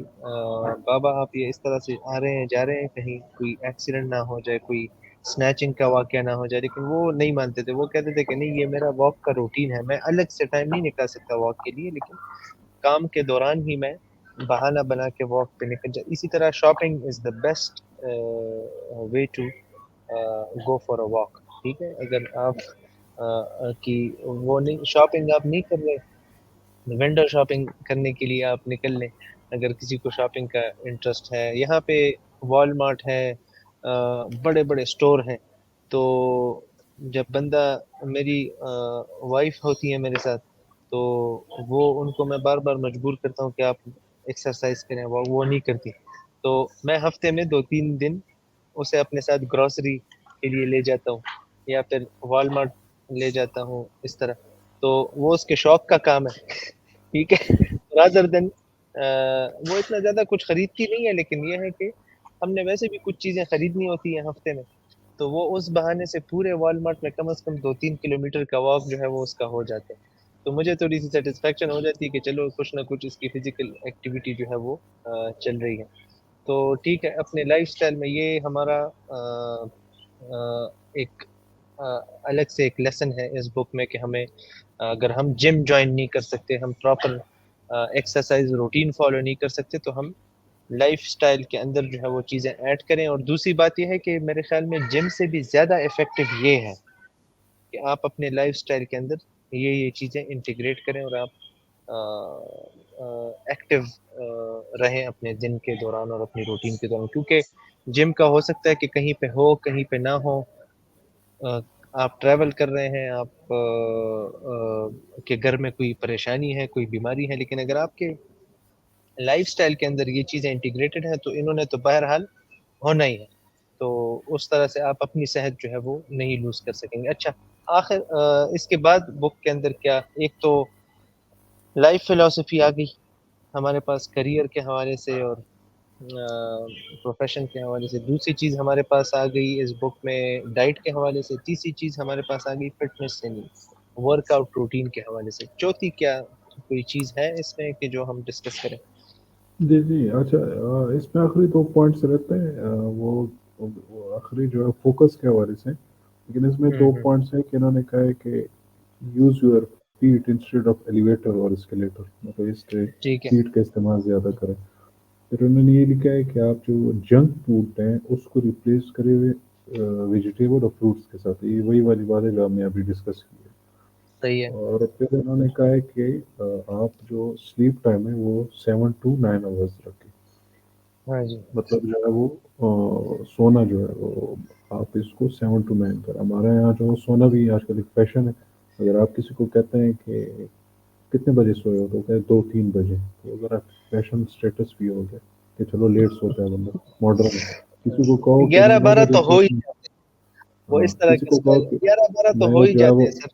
بابا آپ یہ اس طرح سے آ رہے ہیں جا رہے ہیں، کہیں کوئی ایکسیڈنٹ نہ ہو جائے، کوئی سنیچنگ کا واقعہ نہ ہو جائے. لیکن وہ نہیں مانتے تھے. وہ کہتے تھے کہ نہیں، یہ میرا واک کا روٹین ہے، میں الگ سے ٹائم نہیں نکال سکتا واک کے لیے، لیکن کام کے دوران ہی میں بہانہ بنا کے واک پہ نکل جائے. اسی طرح shopping is the best way to go for a walk. ٹھیک ہے، اگر آپ کی وہ نہیں، شاپنگ آپ نہیں کر رہے، ونڈو شاپنگ کرنے کے لیے آپ نکل لیں. اگر کسی کو شاپنگ کا انٹرسٹ ہے، یہاں پہ وال مارٹ ہے، بڑے بڑے اسٹور ہیں. تو جب بندہ، میری وائف ہوتی ہے میرے ساتھ، تو وہ ان کو میں بار بار مجبور کرتا ہوں کہ آپ ایکسرسائز کریں، وہ نہیں کرتی. تو میں ہفتے میں 2-3 دن اسے اپنے ساتھ گروسری کے لیے لے جاتا ہوں یا پھر وال مارٹ لے جاتا ہوں اس طرح. تو وہ اس کے شوق کا کام ہے. ٹھیک ہے، رادر دین وہ اتنا زیادہ کچھ خریدتی نہیں ہے، لیکن یہ ہے کہ ہم نے ویسے بھی کچھ چیزیں خریدنی ہوتی ہیں ہفتے میں، تو وہ اس بہانے سے پورے وال مارٹ میں کم از کم 2-3 کلومیٹر کا واک جو ہے وہ اس کا ہو جاتا ہے. تو مجھے تھوڑی سی سیٹسفیکشن ہو جاتی ہے کہ چلو کچھ نہ کچھ اس کی فزیکل ایکٹیویٹی جو ہے وہ چل رہی ہے. تو ٹھیک ہے، اپنے لائف سٹائل میں یہ ہمارا ایک الگ سے ایک لیسن ہے اس بک میں کہ ہمیں اگر ہم جم جوائن نہیں کر سکتے، ہم پراپر ایکسرسائز روٹین فالو نہیں کر سکتے، تو ہم لائف سٹائل کے اندر جو ہے وہ چیزیں ایڈ کریں. اور دوسری بات یہ ہے کہ میرے خیال میں جم سے بھی زیادہ افیکٹو یہ ہے کہ آپ اپنے لائف سٹائل کے اندر یہ چیزیں انٹیگریٹ کریں اور آپ ایکٹیو رہیں اپنے دن کے دوران اور اپنی روٹین کے دوران. کیونکہ جم کا ہو سکتا ہے کہ کہیں پہ ہو کہیں پہ نہ ہو، آپ ٹریول کر رہے ہیں، آپ کے گھر میں کوئی پریشانی ہے، کوئی بیماری ہے، لیکن اگر آپ کے لائف سٹائل کے اندر یہ چیزیں انٹیگریٹڈ ہیں تو انہوں نے تو بہرحال ہونا ہی ہے. تو اس طرح سے آپ اپنی صحت جو ہے وہ نہیں لوز کر سکیں گے. اچھا، آخر اس کے بعد بک کے اندر کیا، ایک تو لائف فلسفی آ گئی ہمارے پاس کریئر کے حوالے سے اور پروفیشن کے حوالے سے. دوسری چیز ہمارے پاس آ گئی اس بک میں ڈائٹ کے حوالے سے. تیسری چیز ہمارے پاس آ گئی فٹنس یعنی ورک آؤٹ روٹین کے حوالے سے. چوتھی کیا کوئی چیز ہے اس میں کہ جو ہم ڈسکس کریں؟ جی جی. اچھا، اس میں آخری 2 پوائنٹس رہتے ہیں، وہ آخری جو ہے فوکس کے حوالے سے. لیکن اس میں 2 پوائنٹس ہیں کہ انہوں نے کہا ہے کہ use your feet instead of elevator اور اسکلیٹر، مطلب اس کے ٹھیک ہے. فیٹ کا استعمال زیادہ کریں. پھر انہوں نے یہ لکھا ہے کہ آپ جو جنک فوڈ ہیں اس کو ریپلیس کرے ہوئے ویجیٹیبل اور فروٹس کے ساتھ. یہ وہی والی بات ہے جو ہم نے ابھی ڈسکس کی ہے. صحیح ہے. اور پھر انہوں نے کہا ہے کہ آپ جو سلیپ ٹائم ہے وہ 7 to 9 hours رکھیں. ہاں جی. مطلب جو ہے وہ سونا جو ہے وہ آپ اس کو 7 to 9 کر. ہمارے یہاں جو سونا بھی آج کل ایک فیشن ہے. اگر آپ کسی کو کہتے ہیں کہ کتنے بجے سوئے ہو تو کہتے 2-3 بجے. تو اگر آپ فیشن اسٹیٹس بھی ہو گیا کہ چلو لیٹ سوتا ہے بندہ ماڈرن ہے. کسی کو کہو کہ میں 11-12 9 بجے تو ہو ہی سوتا ہوں. جاتے ہیں، وہ ہاں اس طرح کسی کے کو کہو اسٹائل کہ 11-12 تو ہو میں ہی جو ہے جاتے وہ ہیں سر.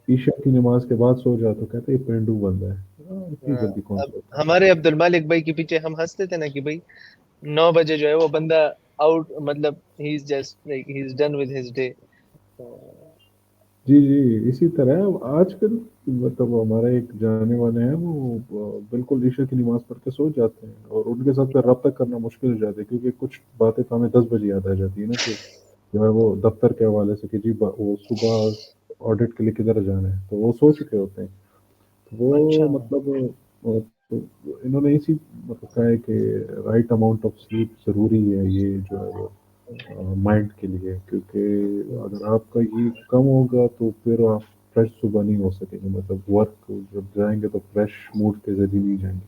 عشاء کی نماز کے بعد سو جاتا ہوں کہتے یہ پینڈو بندہ ہے. اتنی ہاں، جلدی کون اب سوتا ہمارے عبد المالک بھائی کے پیچھے ہم ہنستے تھے نا کہ بھائی 9 بجے جو ہے وہ بندہ آؤٹ، مطلب he is just like he is done with his day. ہے. جی جی اسی طرح آج کل مطلب ہمارے ایک جانے والے ہیں وہ بالکل عشاء کی نماز پڑھ کے سو جاتے ہیں اور ان کے ساتھ پھر رابطہ کرنا مشکل ہو جاتا ہے کیونکہ کچھ باتیں تو ہمیں 10 بجے یاد آ جاتی ہے نا کہ جو ہے وہ دفتر کے حوالے سے کہ جی وہ صبح آڈٹ کے لیے کدھر جانا ہے تو وہ سو چکے ہوتے ہیں. تو اچھا. وہ مطلب تو انہوں نے اسی مطلب کہا ہے کہ رائٹ اماؤنٹ آف سلیپ ضروری ہے یہ جو ہے وہ مائنڈ کے لیے. کیونکہ اگر آپ کا یہ کم ہوگا تو پھر آپ فریش صبح نہیں ہو سکیں گے. مطلب ورک جب جائیں گے تو فریش موڈ کے ذریعے نہیں جائیں گے.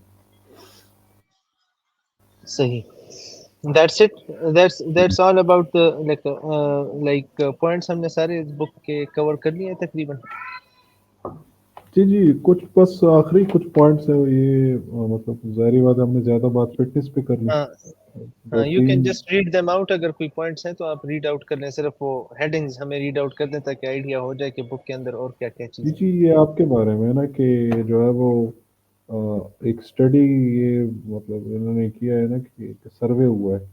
صحیح. That's it. That's all about the like points ہم نے سارے اس بک کے کور کر لیے ہیں تقریباً. جی جی کچھ بس آخری کچھ پوائنٹس ہیں یہ مطلب ظاہری بات ہے ہم نے زیادہ بات فٹنس پہ کر لی. ہاں دو ہاں، یو کین تین جسٹ ریڈ دیم آؤٹ. اگر کوئی پوائنٹس ہیں تو آپ ریڈ آؤٹ کر لیں، صرف وہ ہیڈنگز ہمیں ریڈ آؤٹ کر دیں تاکہ آئیڈیا ہو جائے کہ بک کے اندر اور کیا کیا جی چیزیں جی ہیں. یہ آپ کے بارے میں ہے نا کہ جو ہے وہ ایک اسٹڈی یہ مطلب انہوں نے کیا ہے نا کہ سروے ہوا ہے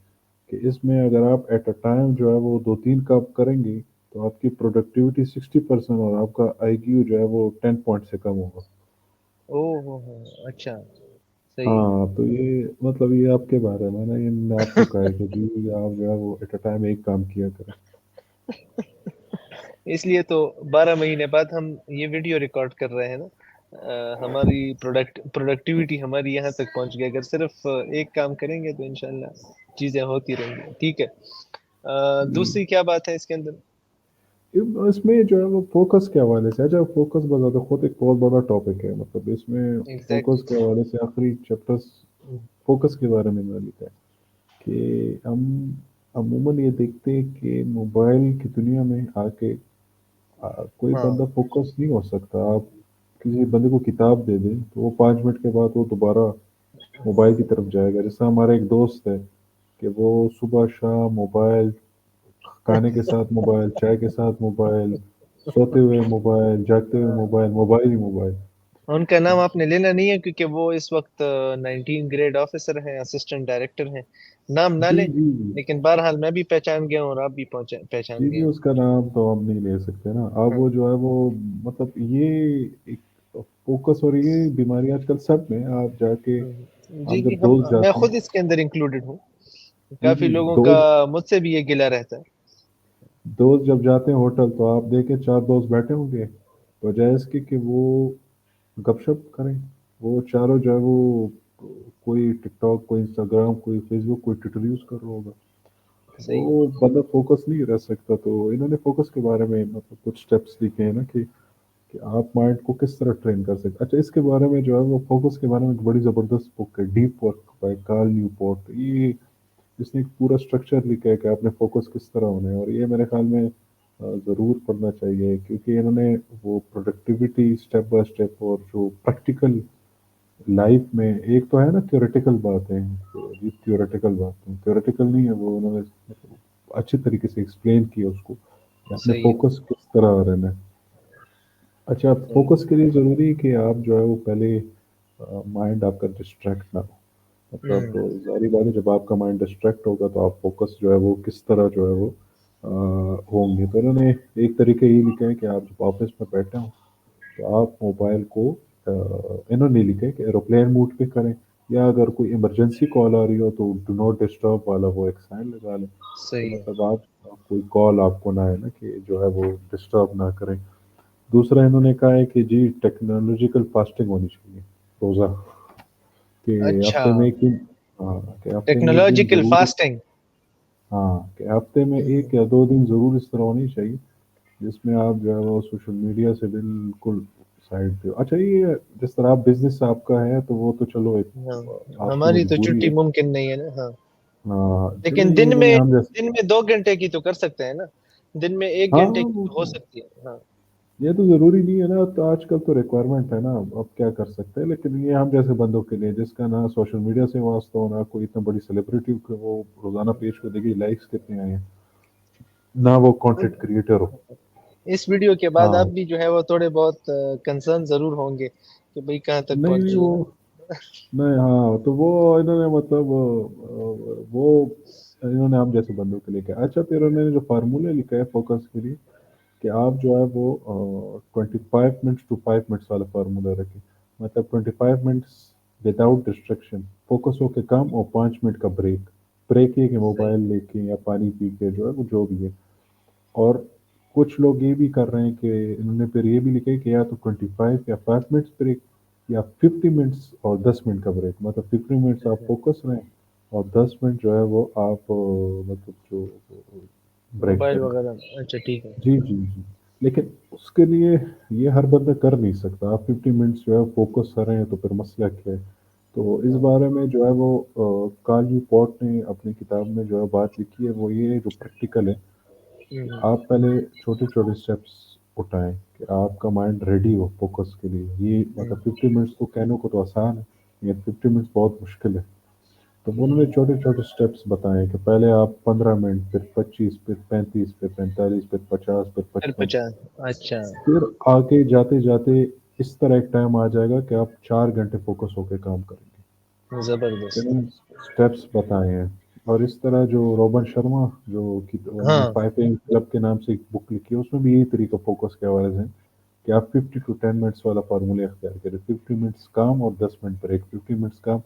کہ اس میں اگر آپ ایٹ اے ٹائم جو ہے وہ 2-3 کام کریں گے تو آپ کی پروڈکٹیوٹی 60% اور آپ کا آئی کیو جو ہے وہ 10 پوائنٹ سے کم ہوگا. ہو اچھا. صحیح ہے. ہاں تو یہ مطلب یہ آپ کے بارے میں نا نے آپ کو کہا ہے کہ جی آپ جو ہے وہ ایٹ اے ٹائم ایک کام کیا کریں. اس لیے تو 12 مہینے بعد ہم یہ ویڈیو ریکارڈ کر رہے ہیں نا. ہماری پروڈکٹیوٹی ہماری یہاں تک پہنچ گئی. اگر صرف ایک کام کریں گے تو انشاءاللہ چیزیں ہوتی رہیں گی. ٹھیک ہے. جی دوسری کیا بات ہے اس کے اندر؟ اس میں جو ہے وہ فوکس کے حوالے سے اچھا فوکس بتا خود ایک بہت بڑا ٹاپک ہے. مطلب اس میں ایگزیکٹلی. فوکس کے حوالے سے آخری چیپٹرس فوکس کے بارے میں لکھا ہے کہ ہم عموماً یہ دیکھتے ہیں کہ موبائل کی دنیا میں آ کے کوئی ہاں بندہ فوکس نہیں ہو سکتا. آپ کسی بندے کو کتاب دے دیں تو وہ 5 منٹ کے بعد وہ دوبارہ موبائل کی طرف جائے گا. جیسا ہمارا ایک دوست ہے کہ وہ صبح شام موبائل کھانے کے ساتھ موبائل چائے کے ساتھ موبائل سوتے ہوئے موبائل جاگتے ہوئے موبائل موبائل ہی موبائل. ان کا نام آپ نے لینا نہیں ہے کیونکہ وہ اس وقت 19 گریڈ آفیسر ہیں، اسسٹنٹ ڈائریکٹر ہیں. نام نہ جی لیں، جی لیکن بہرحال میں بھی پہچان گیا ہوں اور آپ بھی پہچان جی گئے جی ہیں. اس کا نام تو ہم نہیں لے سکتے نا. اب ہاں. وہ جو ہے وہ مطلب یہ ایک فوکس اور یہ بیماری آج کل سب میں آپ جا کے جی آپ جی، جب دوست میں جاتے ہیں. خود اس کے اندر انکلوڈڈ ہوں. جی کافی جی لوگوں کا دوست مجھ سے بھی یہ گلہ رہتا ہے. دوست جب جاتے ہیں ہوٹل تو آپ دیکھیں 4 دوست بیٹھے ہوں گے بجائے اس کے کہ وہ گپ شپ کریں. وہ چاروں جو ہے وہ کوئی ٹک ٹاک کوئی انسٹاگرام کوئی فیس بک کوئی ٹویٹر یوز کر رہا ہوگا. صحیح. وہ بندہ فوکس نہیں رہ سکتا. تو انہوں نے فوکس کے بارے میں مطلب کچھ اسٹیپس لکھے ہیں نا کہ آپ مائنڈ کو کس طرح ٹرین کر سکتے. اچھا اس کے بارے میں جو ہے وہ فوکس کے بارے میں ایک بڑی زبردست بک ہے Deep Work by Cal Newport. یہ اس نے ایک پورا اسٹرکچر لکھا ہے کہ آپ نے فوکس کس طرح ہونا ہے اور یہ میرے خیال میں ضرور پڑھنا چاہیے کیونکہ انہوں نے وہ پروڈکٹیوٹی اسٹیپ بائی اسٹیپ اور جو پریکٹیکل لائف میں ایک تو ہے نا تھیوریٹیکل باتیں جی تھیوریٹیکل باتیں تھیوریٹیکل نہیں ہے وہ انہوں نے اچھے طریقے سے ایکسپلین کیا اس کو کہ آپ نے صحیح ہے. فوکس کس طرح رہنا ہے. اچھا صحیح. فوکس کے لیے ضروری ہے کہ آپ جو ہے وہ پہلے مائنڈ آپ کا ڈسٹریکٹ نہ ہو. مطلب ظاہری بات ہے جب آپ کا مائنڈ ڈسٹریکٹ ہوگا تو آپ فوکس جو ہے وہ کس طرح جو ہے وہ ہوں گے. تو انہوں نے ایک طریقہ یہ لکھا ہے کہ آپ جب آفس میں بیٹھے ہوں تو آپ موبائل کو انہوں نے لکھا ہے کہ ایروپلین موڈ پہ کریں یا اگر کوئی ایمرجنسی کال آ رہی ہو تو ڈو ناٹ ڈسٹرب والا وہ ایک سائن لگا لیں. تو صحیح ہے. مطلب آپ کوئی کال آپ کو نہ ہے نا کہ جو ہے وہ ڈسٹرب نہ کریں. دوسرا انہوں نے کہا ہے کہ جی ٹیکنالوجیکل فاسٹنگ ہونی چاہیے روزہ کہ اچھا، ہفتے میں ایک دن. ہاں کہ ہفتے میں ایک دن ٹیکنالوجیکل ضرور. فاسٹنگ. ہاں کہ ہفتے میں 1 یا 2 دن ضرور اس طرح ہونی چاہیے جس میں آپ جو ہے وہ سوشل میڈیا سے بالکل سائڈ پہ ہو. اچھا یہ جس طرح آپ بزنس آپ کا ہے تو وہ تو چلو ایک ہاں آپ کی ہماری تو مجبوری چھٹی ہے. ممکن نہیں ہے نا. ہاں ہاں لیکن چلے یہ انہوں نے ہم جیسے. دن میں 2 گھنٹے کی تو کر سکتے ہیں نا, دن میں 1 گھنٹے ہاں کی وہ تو ہو تو سکتی ہے. ہاں یہ تو ضروری نہیں ہے نا, تو آج کل تو ریکوائرمنٹ ہے نا, اب کیا کر سکتے ہیں. لیکن یہ ہم جیسے بندوں کے لیے جس کا نہ سوشل میڈیا سے واسطہ ہو, نہ کوئی اتنا بڑی سیلیبریٹی کو وہ روزانہ پیج کو دیکھیے لائکس کتنے آئے ہیں, نہ وہ کانٹینٹ کریٹر ہو. اس ویڈیو کے بعد ہاں آپ بھی جو ہے وہ تھوڑے بہت کنسرن ضرور ہوں گے کہ بھئی کہاں تک نہیں نہیں پہنچی وہ ہے. نہیں, ہاں تو وہ انہوں نے مطلب وہ انہوں نے ہم جیسے بندوں کے لیے کیا. اچھا پھر انہوں نے جو فارمولہ لکھا ہے فوکس کے لیے کہ آپ جو ہے وہ 25 منٹس ٹو 5 منٹس والا فارمولہ رکھیں. مطلب 25 منٹس وداؤٹ ڈسٹریکشن فوکس ہو کے کام, اور 5 منٹ کا بریک یہ کہ صحیح. موبائل لے کے یا پانی پی کے جو ہے وہ جو بھی ہے. اور کچھ لوگ یہ بھی کر رہے ہیں کہ انہوں نے پھر یہ بھی لکھا ہے کہ یا تو 25 یا 5 منٹس بریک, یا 50 منٹس اور 10 منٹ کا بریک. مطلب 50 منٹس آپ فوکس رہیں اور 10 منٹ جو ہے وہ آپ مطلب جو بریک موبائل کریں. وغیرہ, اچھا ٹھیک ہے. جی جی جی. لیکن اس کے لیے یہ ہر بندہ کر نہیں سکتا. آپ 50 منٹس جو ہے فوکس کر رہے ہیں تو پھر مسئلہ کیا ہے. تو اس ہاں بارے میں جو ہے وہ کارل پوٹ نے اپنی کتاب میں جو ہے بات لکھی ہے, وہ یہ جو پریکٹیکل ہے کہ آپ پہلے چھوٹے چھوٹے اسٹیپس اٹھائیں کہ آپ کا مائنڈ ریڈی ہو فوکس کے لیے. یہ مطلب 50 منٹس کو کہنے کو تو آسان ہے, لیکن 50 منٹس بہت مشکل ہے. تو انہوں نے چھوٹے چھوٹے اسٹیپس بتائے کہ پہلے آپ 15 منٹ, پھر 25, پھر 35, پھر 45, پھر 50, پھر پھر 55. 50. اچھا پھر آگے جاتے جاتے اس طرح ایک ٹائم آ جائے گا کہ آپ 4 گھنٹے فوکس ہو کے کام کریں گے. زبردست. انہوں نے اسٹیپس بتائے ہیں. اور اس طرح جو روبن شرما جو انہوں نے ہاں 5 AM کلب کے نام سے ایک بک لکھی ہے, اس میں بھی یہی طریقہ فوکس کے حوالے سے کہ آپ 50 to 10 منٹس والا فارمولہ اختیار کریں. 50 منٹس کام اور 10 منٹ بریک. 50 منٹس کام,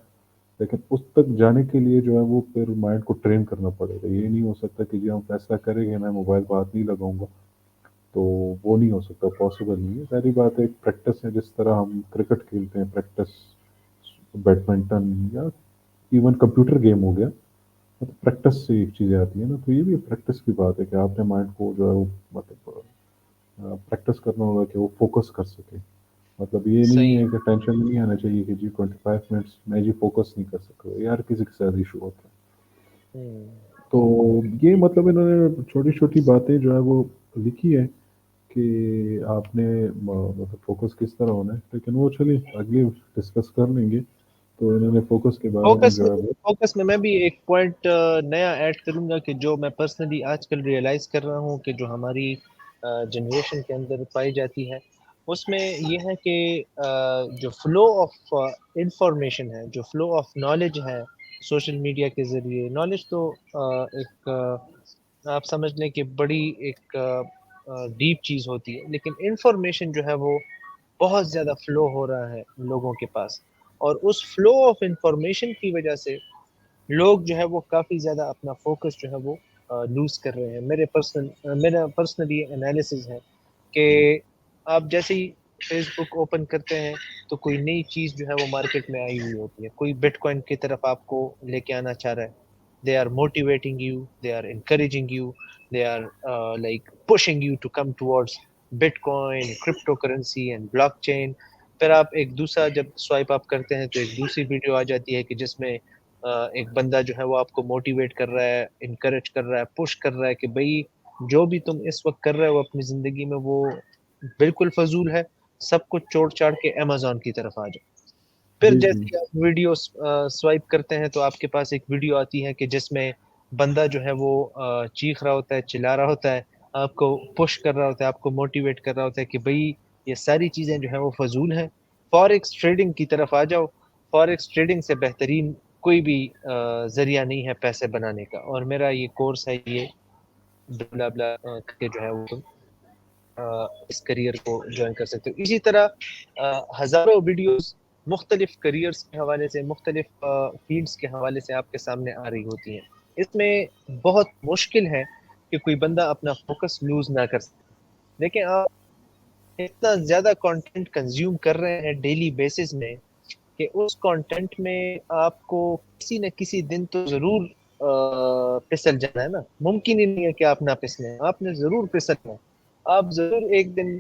لیکن اس تک جانے کے لیے جو ہے وہ پھر مائنڈ کو ٹرین کرنا پڑے گا. یہ نہیں ہو سکتا کہ جی ہم فیصلہ کریں گے میں موبائل کو ہاتھ نہیں لگاؤں گا, تو وہ نہیں ہو سکتا, پاسبل نہیں ہے. ساری بات ہے پریکٹس ہے. جس طرح ہم کرکٹ کھیلتے ہیں پریکٹس, بیڈمنٹن یا ایون کمپیوٹر گیم ہو گیا, مطلب پریکٹس سے ایک چیزیں آتی ہیں نا. تو یہ بھی پریکٹس کی بات ہے کہ آپ نے مائنڈ کو جو ہے وہ مطلب پریکٹس کرنا ہوگا کہ وہ فوکس کر سکے. مطلب یہ نہیں صحیح. ہے کہ ٹینشن نہیں آنا چاہیے کہ جی 25 منٹس میں جی فوکس نہیں کر سکتا, یار کسی کے ساتھ ایشو ہوتا ہے. تو یہ مطلب انہوں نے چھوٹی چھوٹی باتیں جو ہے وہ لکھی ہے کہ آپ نے مطلب فوکس کس طرح ہونا ہے. لیکن وہ چلیے اگلی ڈسکس کر لیں گے. تو انہوں نے فوکس کے بارے میں فوکس جو ہے وہ. فوکس میں بھی ایک پوائنٹ نیا ایڈ کروں گا کہ جو میں پرسنلی آج کل ریئلائز کر رہا ہوں کہ جو ہماری جنریشن کے اندر پائی جاتی ہے, اس میں یہ ہے کہ جو فلو آف انفارمیشن ہے, جو فلو آف نالج ہے سوشل میڈیا کے ذریعے. نالج تو ایک آپ سمجھ لیں کہ بڑی ایک ڈیپ چیز ہوتی ہے, لیکن انفارمیشن جو ہے وہ بہت زیادہ فلو ہو رہا ہے لوگوں کے پاس. اور اس فلو آف انفارمیشن کی وجہ سے لوگ جو ہے وہ کافی زیادہ اپنا فوکس جو ہے وہ لوز کر رہے ہیں. میرا پرسنلی انالیسز ہے کہ آپ جیسے ہی فیس بک اوپن کرتے ہیں تو کوئی نئی چیز جو ہے وہ مارکیٹ میں آئی ہوئی ہوتی ہے. کوئی بٹ کوائن کی طرف آپ کو لے کے آنا چاہ رہا ہے. They are motivating you, they are encouraging you, they are like pushing you to come towards bitcoin, cryptocurrency and blockchain. پھر آپ ایک دوسرا جب سوائپ آپ کرتے ہیں تو ایک دوسری ویڈیو آ جاتی ہے کہ جس میں ایک بندہ جو ہے وہ آپ کو موٹیویٹ کر رہا ہے, انکریج کر رہا ہے, پش کر رہا ہے کہ بھئی جو بھی تم اس وقت کر رہے ہو اپنی زندگی میں وہ بالکل فضول ہے, سب کچھ چھوڑ چھاڑ کے امیزون کی طرف آ جاؤ. پھر جی جی جیسے آپ ویڈیو سوائپ کرتے ہیں تو آپ کے پاس ایک ویڈیو آتی ہے کہ جس میں بندہ جو ہے وہ چیخ رہا ہوتا ہے, چلا رہا ہوتا ہے, آپ کو پش کر رہا ہوتا ہے, آپ کو موٹیویٹ کر رہا ہوتا ہے کہ بھئی یہ ساری چیزیں جو ہیں وہ فضول ہیں, فوریکس ٹریڈنگ کی طرف آ جاؤ. فوریکس ٹریڈنگ سے بہترین کوئی بھی ذریعہ نہیں ہے پیسے بنانے کا. اور میرا یہ کورس ہے, یہ بلا بلا کہ جو ہے وہ اس کریئر کو جوائن کر سکتے ہو. اسی طرح ہزاروں ویڈیوز مختلف کریئرز کے حوالے سے, مختلف فیلڈز کے حوالے سے آپ کے سامنے آ رہی ہوتی ہیں. اس میں بہت مشکل ہے کہ کوئی بندہ اپنا فوکس لوز نہ کر سکے. لیکن آپ اتنا زیادہ کنٹینٹ کنزیوم کر رہے ہیں ڈیلی بیسس میں کہ اس کنٹینٹ میں آپ کو کسی نہ کسی دن تو ضرور پسل جانا ہے نا. ممکن ہی نہیں ہے کہ آپ نہ پسلیں, آپ نے ضرور پسلنا ہے. آپ ضرور ایک دن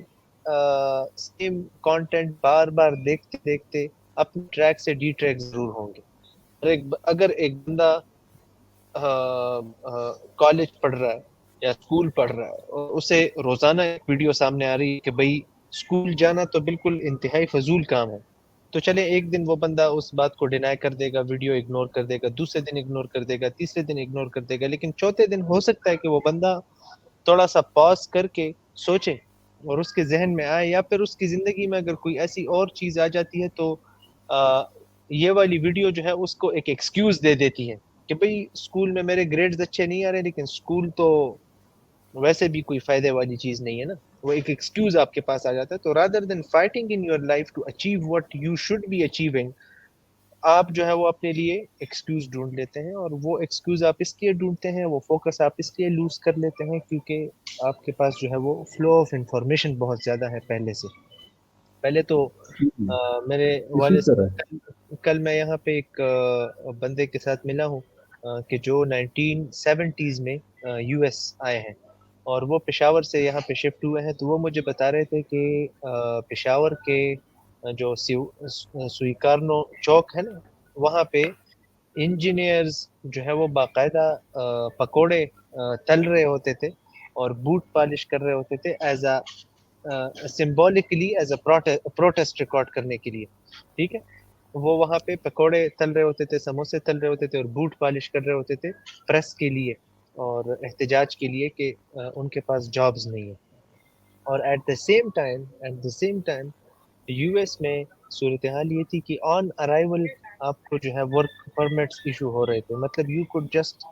سیم کانٹینٹ بار بار دیکھتے دیکھتے اپنے ٹریک سے ڈی ٹریک ضرور ہوں گے. اگر ایک بندہ کالج پڑھ رہا ہے یا اسکول پڑھ رہا ہے اور اسے روزانہ ایک ویڈیو سامنے آ رہی ہے کہ بھائی اسکول جانا تو بالکل انتہائی فضول کام ہے، تو چلے ایک دن وہ بندہ اس بات کو ڈینائی کر دے گا، ویڈیو اگنور کر دے گا، دوسرے دن اگنور کر دے گا، تیسرے دن اگنور کر دے گا، لیکن چوتھے دن ہو سکتا ہے کہ وہ بندہ تھوڑا سا پاز کر کے سوچے اور اس کے ذہن میں آئے، یا پھر اس کی زندگی میں اگر کوئی ایسی اور چیز آ جاتی ہے تو یہ والی ویڈیو جو ہے اس کو ایک ایکسکیوز دے دیتی ہے کہ بھئی اسکول میں میرے گریڈز اچھے نہیں آ رہے، لیکن اسکول تو ویسے بھی کوئی فائدے والی چیز نہیں ہے نا، وہ ایک ایکسکیوز آپ کے پاس آ جاتا ہے. تو rather than fighting in your life to achieve what you should be achieving, آپ جو ہے وہ اپنے لیے ایکسکیوز ڈھونڈ لیتے ہیں، اور وہ ایکسکیوز آپ اس لیے ڈھونڈتے ہیں، وہ فوکس آپ اس لیے لوز کر لیتے ہیں کیونکہ آپ کے پاس جو ہے وہ فلو آف انفارمیشن بہت زیادہ ہے پہلے تو جی جی، میرے اسی والد طرح. صاحب، کل میں یہاں پہ ایک بندے کے ساتھ ملا ہوں کہ جو 1970s میں یو ایس آئے ہیں اور وہ پشاور سے یہاں پہ شفٹ ہوئے ہیں. تو وہ مجھے بتا رہے تھے کہ پشاور کے جو سویکارنو چوک ہے نا، وہاں پہ انجینئرز جو ہے وہ باقاعدہ پکوڑے تل رہے ہوتے تھے اور بوٹ پالش کر رہے ہوتے تھے as a symbolically as a protest record کرنے کے لیے. ٹھیک ہے، وہ وہاں پہ پکوڑے تل رہے ہوتے تھے، سموسے تل رہے ہوتے تھے اور بوٹ پالش کر رہے ہوتے تھے پریس کے لیے اور احتجاج کے لیے کہ ان کے پاس جابز نہیں ہیں. اور at the same time US میں صورتحال یہ تھی کہ آن ارائیول آپ کو جو ہے ورک پرمٹس ایشو ہو رہے تھے، مطلب you could just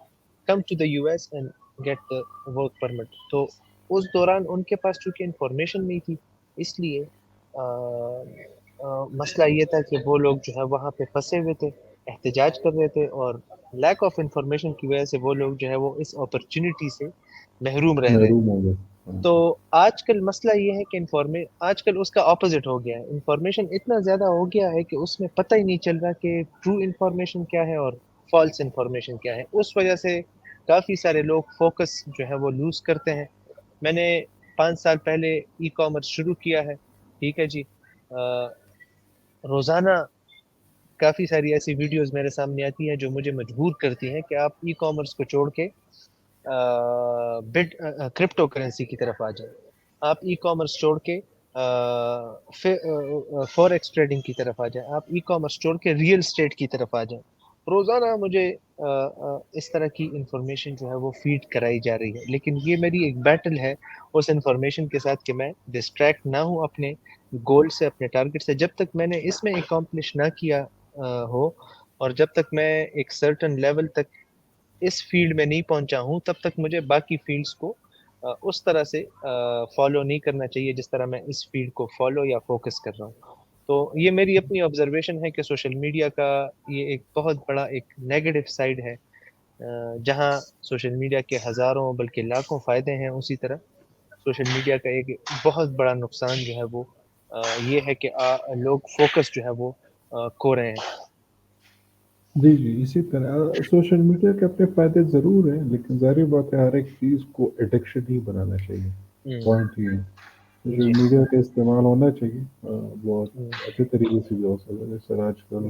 come to the US and get the work permit. تو اس دوران ان کے پاس چونکہ انفارمیشن نہیں تھی، اس لیے مسئلہ یہ تھا کہ وہ لوگ جو ہے وہاں پہ پھنسے ہوئے تھے، احتجاج کر رہے تھے، اور لیک آف انفارمیشن کی وجہ سے وہ لوگ جو ہے وہ اس اپرچونٹی سے محروم رہ رہے. محروم ہو گئے. ہاں. تو آج کل مسئلہ یہ ہے کہ آج کل اس کا اپوزٹ ہو گیا ہے، انفارمیشن اتنا زیادہ ہو گیا ہے کہ اس میں پتہ ہی نہیں چل رہا کہ ٹرو انفارمیشن کیا ہے اور فالس انفارمیشن کیا ہے. اس وجہ سے کافی سارے لوگ فوکس جو ہے وہ لوز کرتے ہیں. میں نے 5 سال پہلے ای کامرس شروع کیا ہے، ٹھیک ہے جی. روزانہ کافی ساری ایسی ویڈیوز میرے سامنے آتی ہیں جو مجھے مجبور کرتی ہیں کہ آپ ای کامرس کو چھوڑ کے کرپٹو کرنسی کی طرف آ جائیں، آپ ای کامرس چھوڑ کے فوریکس ٹریڈنگ کی طرف آ جائیں، آپ ای کامرس چھوڑ کے ریئل اسٹیٹ کی طرف آ جائیں. روزانہ مجھے اس طرح کی انفارمیشن جو ہے وہ فیڈ کرائی جا رہی ہے، لیکن یہ میری ایک بیٹل ہے اس انفارمیشن کے ساتھ کہ میں ڈسٹریکٹ نہ ہوں اپنے گول سے، اپنے ٹارگٹ سے. جب تک میں نے اس میں اکمپلش نہ کیا ہو اور جب تک میں ایک سرٹن لیول تک اس فیلڈ میں نہیں پہنچا ہوں، تب تک مجھے باقی فیلڈز کو اس طرح سے فالو نہیں کرنا چاہیے جس طرح میں اس فیلڈ کو فالو یا فوکس کر رہا ہوں. تو یہ میری اپنی آبزرویشن ہے کہ سوشل میڈیا کا یہ ایک بہت بڑا ایک نیگیٹو سائڈ ہے. جہاں سوشل میڈیا کے ہزاروں بلکہ لاکھوں فائدے ہیں، اسی طرح سوشل میڈیا کا ایک بہت بڑا نقصان جو ہے وہ یہ ہے کہ لوگ فوکس جو ہے وہ کھو رہے ہیں. جی جی، اسی طرح سوشل میڈیا کے اپنے فائدے ضرور ہیں، لیکن ظاہر بات ہے ہر ایک چیز کو ایڈکشن ہی بنانا چاہیے. پوائنٹ یہ ہے سوشل جی میڈیا کا استعمال ہونا چاہیے ہوں، بہت اچھے طریقے سے بھی ہو سکتا ہے. جیسے آج کل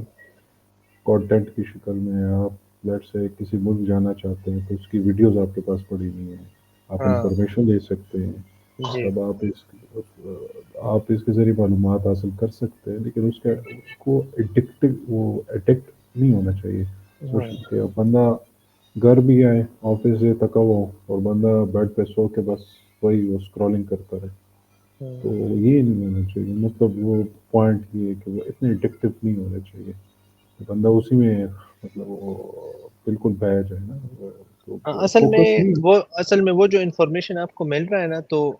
کانٹینٹ کی شکل میں آپ لیٹ سے کسی ملک جانا چاہتے ہیں تو اس کی ویڈیوز آپ کے پاس پڑی ہوئی ہیں، آپ ہاں انفارمیشن لے سکتے ہیں. جی تب آپ اس کے ذریعے معلومات حاصل کر سکتے ہیں، لیکن اس کو ایڈکٹ نہیں ہونا چاہیے. ہاں سوشل کے بندہ گھر بھی آئے آفس سے تھکا ہوا ہو اور بندہ بیڈ پہ سو کے بس وہی وہ اسکرولنگ کرتا رہے، تو یہ نہیں ہونا چاہیے. مطلب وہ پوائنٹ یہ ہے کہ وہ اتنے ایڈکٹیو نہیں ہونا چاہیے کہ بندہ اسی میں مطلب وہ بالکل بہہ جائے نا. تو فوکس نہیں. اصل میں وہ جو انفارمیشن آپ کو مل رہا ہے نا، تو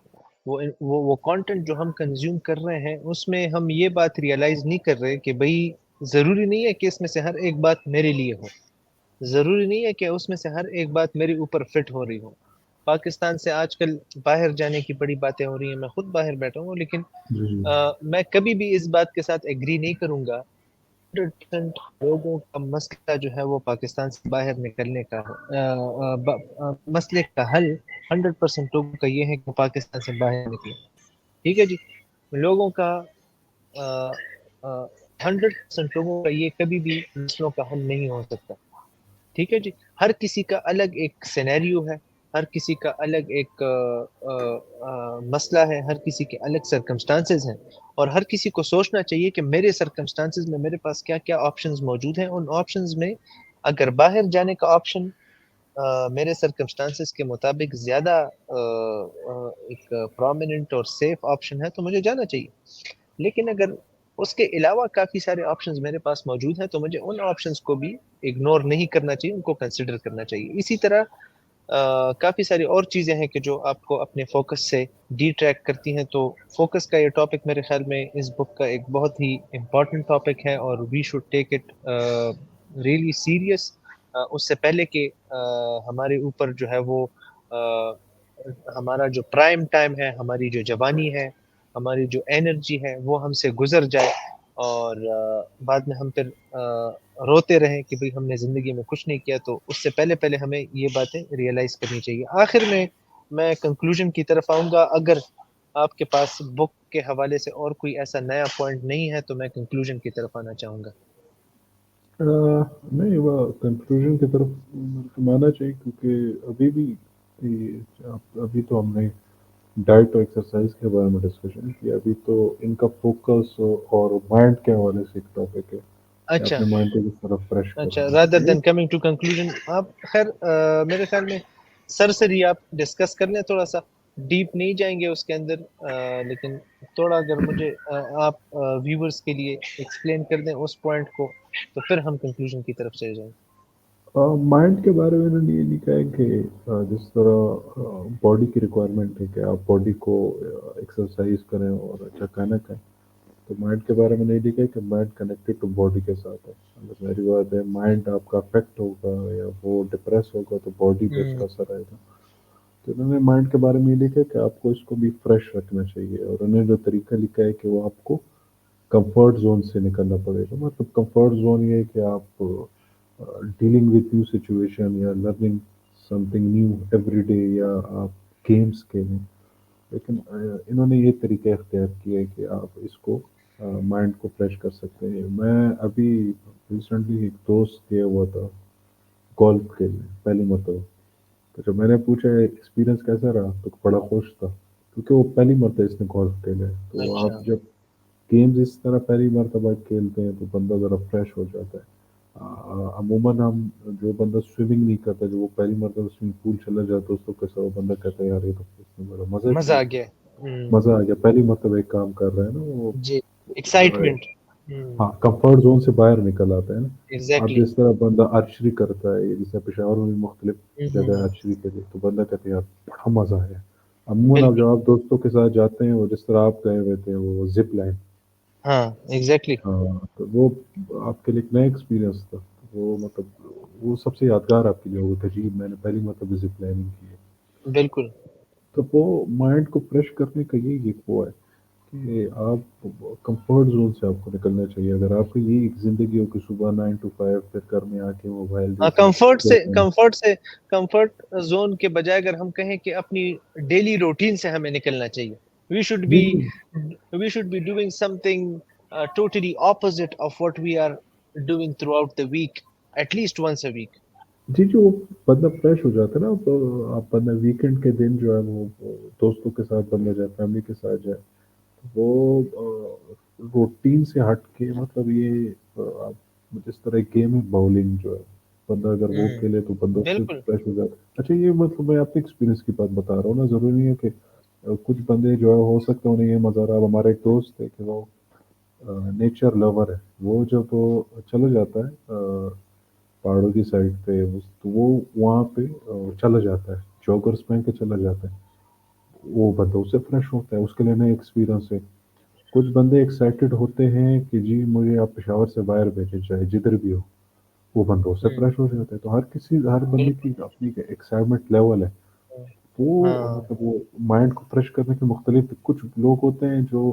وہ کانٹینٹ جو ہم کنزیوم کر رہے ہیں اس میں ہم یہ بات ریئلائز نہیں کر رہے کہ بھئی ضروری نہیں ہے کہ اس میں سے ہر ایک بات میرے لیے ہو، ضروری نہیں ہے کہ اس میں سے ہر ایک بات میرے اوپر فٹ ہو رہی ہو. پاکستان سے آج کل باہر جانے کی بڑی باتیں ہو رہی ہیں، میں خود باہر بیٹھا ہوں، لیکن جی میں کبھی بھی اس بات کے ساتھ ایگری نہیں کروں گا 100% لوگوں کا مسئلہ جو ہے وہ پاکستان سے باہر نکلنے کا مسئلے کا حل 100% لوگوں کا یہ ہے کہ پاکستان سے باہر نکلے. ٹھیک ہے جی. لوگوں کا 100% لوگوں کا یہ کبھی بھی مسئلوں کا حل نہیں ہو سکتا. ٹھیک ہے جی. ہر کسی کا الگ ایک سینیریو ہے, ہر کسی کا الگ ایک مسئلہ ہے, ہر کسی کے الگ سرکمسٹانسز ہیں, اور ہر کسی کو سوچنا چاہیے کہ میرے سرکمسٹانسز میں میرے پاس کیا کیا آپشنز موجود ہیں. ان آپشنز میں اگر باہر جانے کا آپشن میرے سرکمسٹانسز کے مطابق زیادہ ایک پرومیننٹ اور سیف آپشن ہے تو مجھے جانا چاہیے. لیکن اگر اس کے علاوہ کافی سارے آپشنز میرے پاس موجود ہیں تو مجھے ان آپشنز کو بھی اگنور نہیں کرنا چاہیے, ان کو کنسیڈر کرنا چاہیے. اسی طرح کافی ساری اور چیزیں ہیں کہ جو آپ کو اپنے فوکس سے ڈی ٹریک کرتی ہیں. تو فوکس کا یہ ٹاپک میرے خیال میں اس بک کا ایک بہت ہی امپورٹنٹ ٹاپک ہے, اور we should take it really serious. اس سے پہلے کہ ہمارے اوپر جو ہے وہ ہمارا جو پرائم ٹائم ہے, ہماری جو جوانی ہے, ہماری جو انرجی ہے وہ ہم سے گزر جائے, اور بعد میں ہم پھر روتے رہیں کہ بھئی ہم نے زندگی میں کچھ نہیں کیا. تو اس سے پہلے ہمیں یہ باتیں ریئلائز کرنی چاہیے. آخر میں کنکلوژن کی طرف آؤں گا. اگر آپ کے پاس بک کے حوالے سے اور کوئی ایسا نیا پوائنٹ نہیں ہے تو میں کنکلوژن کی طرف آنا چاہوں گا. نہیں, وہ کنکلوژن کی طرف مانا چاہیے, کیونکہ ابھی بھی ابھی تو ہم نے ڈائٹ اور ایکسرسائز کے بارے میں ڈسکشن کیا. ابھی تو ان کا فوکس اور مائنڈ کے حوالے سے ایک ٹاپک ہے کہ اچھا اپنے مائنڈ کو کس طرح فریش اچھا, کرنا رادر ہے. دین کمنگ ٹو کنکلوژن, آپ خیر میرے خیال میں سرسری آپ ڈسکس کر لیں, تھوڑا سا ڈیپ نہیں جائیں گے اس کے اندر, لیکن تھوڑا اگر مجھے آپ ویورز کے لیے ایکسپلین کر دیں اس پوائنٹ کو تو پھر ہم کنکلوژن کی طرف چلے جائیں. مائنڈ کے بارے میں انہوں نے یہ لکھا ہے کہ جس طرح باڈی کی ریکوائرمنٹ ہے کہ آپ باڈی کو ایکسرسائز کریں اور اچھا کھانا کھائیں, تو مائنڈ کے بارے میں نہیں لکھا ہے کہ مائنڈ کنیکٹڈ ٹو باڈی کے ساتھ ہے. اگر میری بات ہے مائنڈ آپ کا افیکٹ ہوگا یا وہ ڈپریس ہوگا تو باڈی پہ اس کا اثر آئے گا. تو انہوں نے مائنڈ کے بارے میں یہ لکھا ہے کہ آپ کو اس کو بھی فریش رکھنا چاہیے, اور انہوں نے جو طریقہ لکھا ہے کہ وہ آپ کو کمفرٹ زون سے نکلنا پڑے گا. مطلب کمفرٹ زون یہ ہے کہ آپ ڈیلنگ وتھ نیو سچویشن یا learning some thing new every day, یا آپ گیمس کھیلیں. لیکن انہوں نے یہ طریقہ اختیار کیا ہے کہ آپ اس کو مائنڈ کو فریش کر سکتے ہیں. میں ابھی ریسنٹلی ایک دوست گیا ہوا تھا گولف کھیلنے پہلی مرتبہ. تو جب میں نے پوچھا ایکسپیرینس کیسا رہا تو بڑا خوش تھا, کیونکہ وہ پہلی مرتبہ اس نے گولف کھیلا ہے. تو اچھا, آپ جب گیمز اس طرح پہلی مرتبہ کھیلتے ہیں تو بندہ ذرا فریش ہو جاتا ہے. عموماً ہم جو بندہ سوئمنگ نہیں کرتا, جو وہ پہلی مرتبہ سوئمنگ پول چلا جاتا ہے, اس کو کیسا وہ بندہ کہتا ہے یار یہ تو اس میں بڑا مزہ مزہ کیا, آ گیا. مزہ آ گیا, پہلی مرتبہ ایک کام کر رہا ہے نا وہ. جی, ایکسائٹمنٹ. ہاں, کمفرٹ زون سے باہر نکل آتا ہے نا. اب ایگزیکٹلی. جس طرح بندہ آرچری کرتا ہے, جیسے پشاور میں بھی مختلف جگہ آرچری کے لیے, تو بندہ کہتے ہیں یار بڑا مزہ ہے. عموماً آپ بالکل. جب آپ دوستوں کے ساتھ جاتے ہیں, وہ جس طرح آپ گئے ہوئے تھے وہ زپ لائن, ہاں ایگزیکٹلی. ہاں, تو وہ آپ کے لیے ایک نیا ایکسپیرینس تھا. وہ مطلب وہ سب سے یادگار آپ کے لیے ہوگا کہ جی میں نے پہلی مرتبہ زپ لائننگ کی ہے. بالکل. تو وہ مائنڈ کو فریش کرنے کا یہی ایک وہ ہے کہ آپ کمفرٹ زون سے آپ کو نکلنا چاہیے. اگر آپ کی یہ ایک زندگی ہو کہ صبح 9 to 5 پھر گھر میں آ کے موبائل ہاں, دیکھیں, کمفرٹ زون کے بجائے اگر ہم کہیں کہ اپنی ڈیلی روٹین سے ہمیں نکلنا چاہیے. وی شوڈ جی بی جی we should be doing something totally opposite of what we are doing throughout the week, at least once a week. جی جی, وہ بندہ فریش ہو جاتا ہے نا. تو آپ بندہ ویکینڈ کے دن جو ہے وہ دوستوں کے ساتھ بندہ جائے, فیملی کے ساتھ جائے, وہ روٹین سے ہٹ کے, مطلب یہ آپ جس طرح گیم ہے باؤلنگ جو ہے, بندہ اگر وہ کھیلے تو بندہ اس سے بالکل. فریش ہو جاتا ہے. اچھا, یہ مطلب میں اپنے ایکسپیرینس کی بات بتا رہا ہوں نا, ضروری نہیں ہے کہ کچھ بندے جو ہے ہو سکتا ہے انہیں یہ مزہ رہا. اب ہمارا ایک دوست ہے کہ وہ نیچر لور ہے, وہ جب چلا جاتا ہے پہاڑوں کی سائڈ پہ, تو وہ وہاں پہ چلا جاتا ہے, جاگرس پہن کے چلا جاتا ہے. وہ بندہ اس سے فریش ہوتا ہے, اس کے لیے نیا ایکسپیرینس ہے. کچھ بندے ایکسائٹیڈ ہوتے ہیں کہ جی مجھے آپ پشاور سے باہر بھیجے, چاہے جدھر بھی ہو, وہ بندہ اس سے فریش ہو جاتا ہے. تو ہر بندے بالکل. کی اپنی ایکسائٹمنٹ لیول ہے. وہ ہاں مطلب وہ مائنڈ کو فریش کرنے کے مختلف کچھ لوگ ہوتے ہیں جو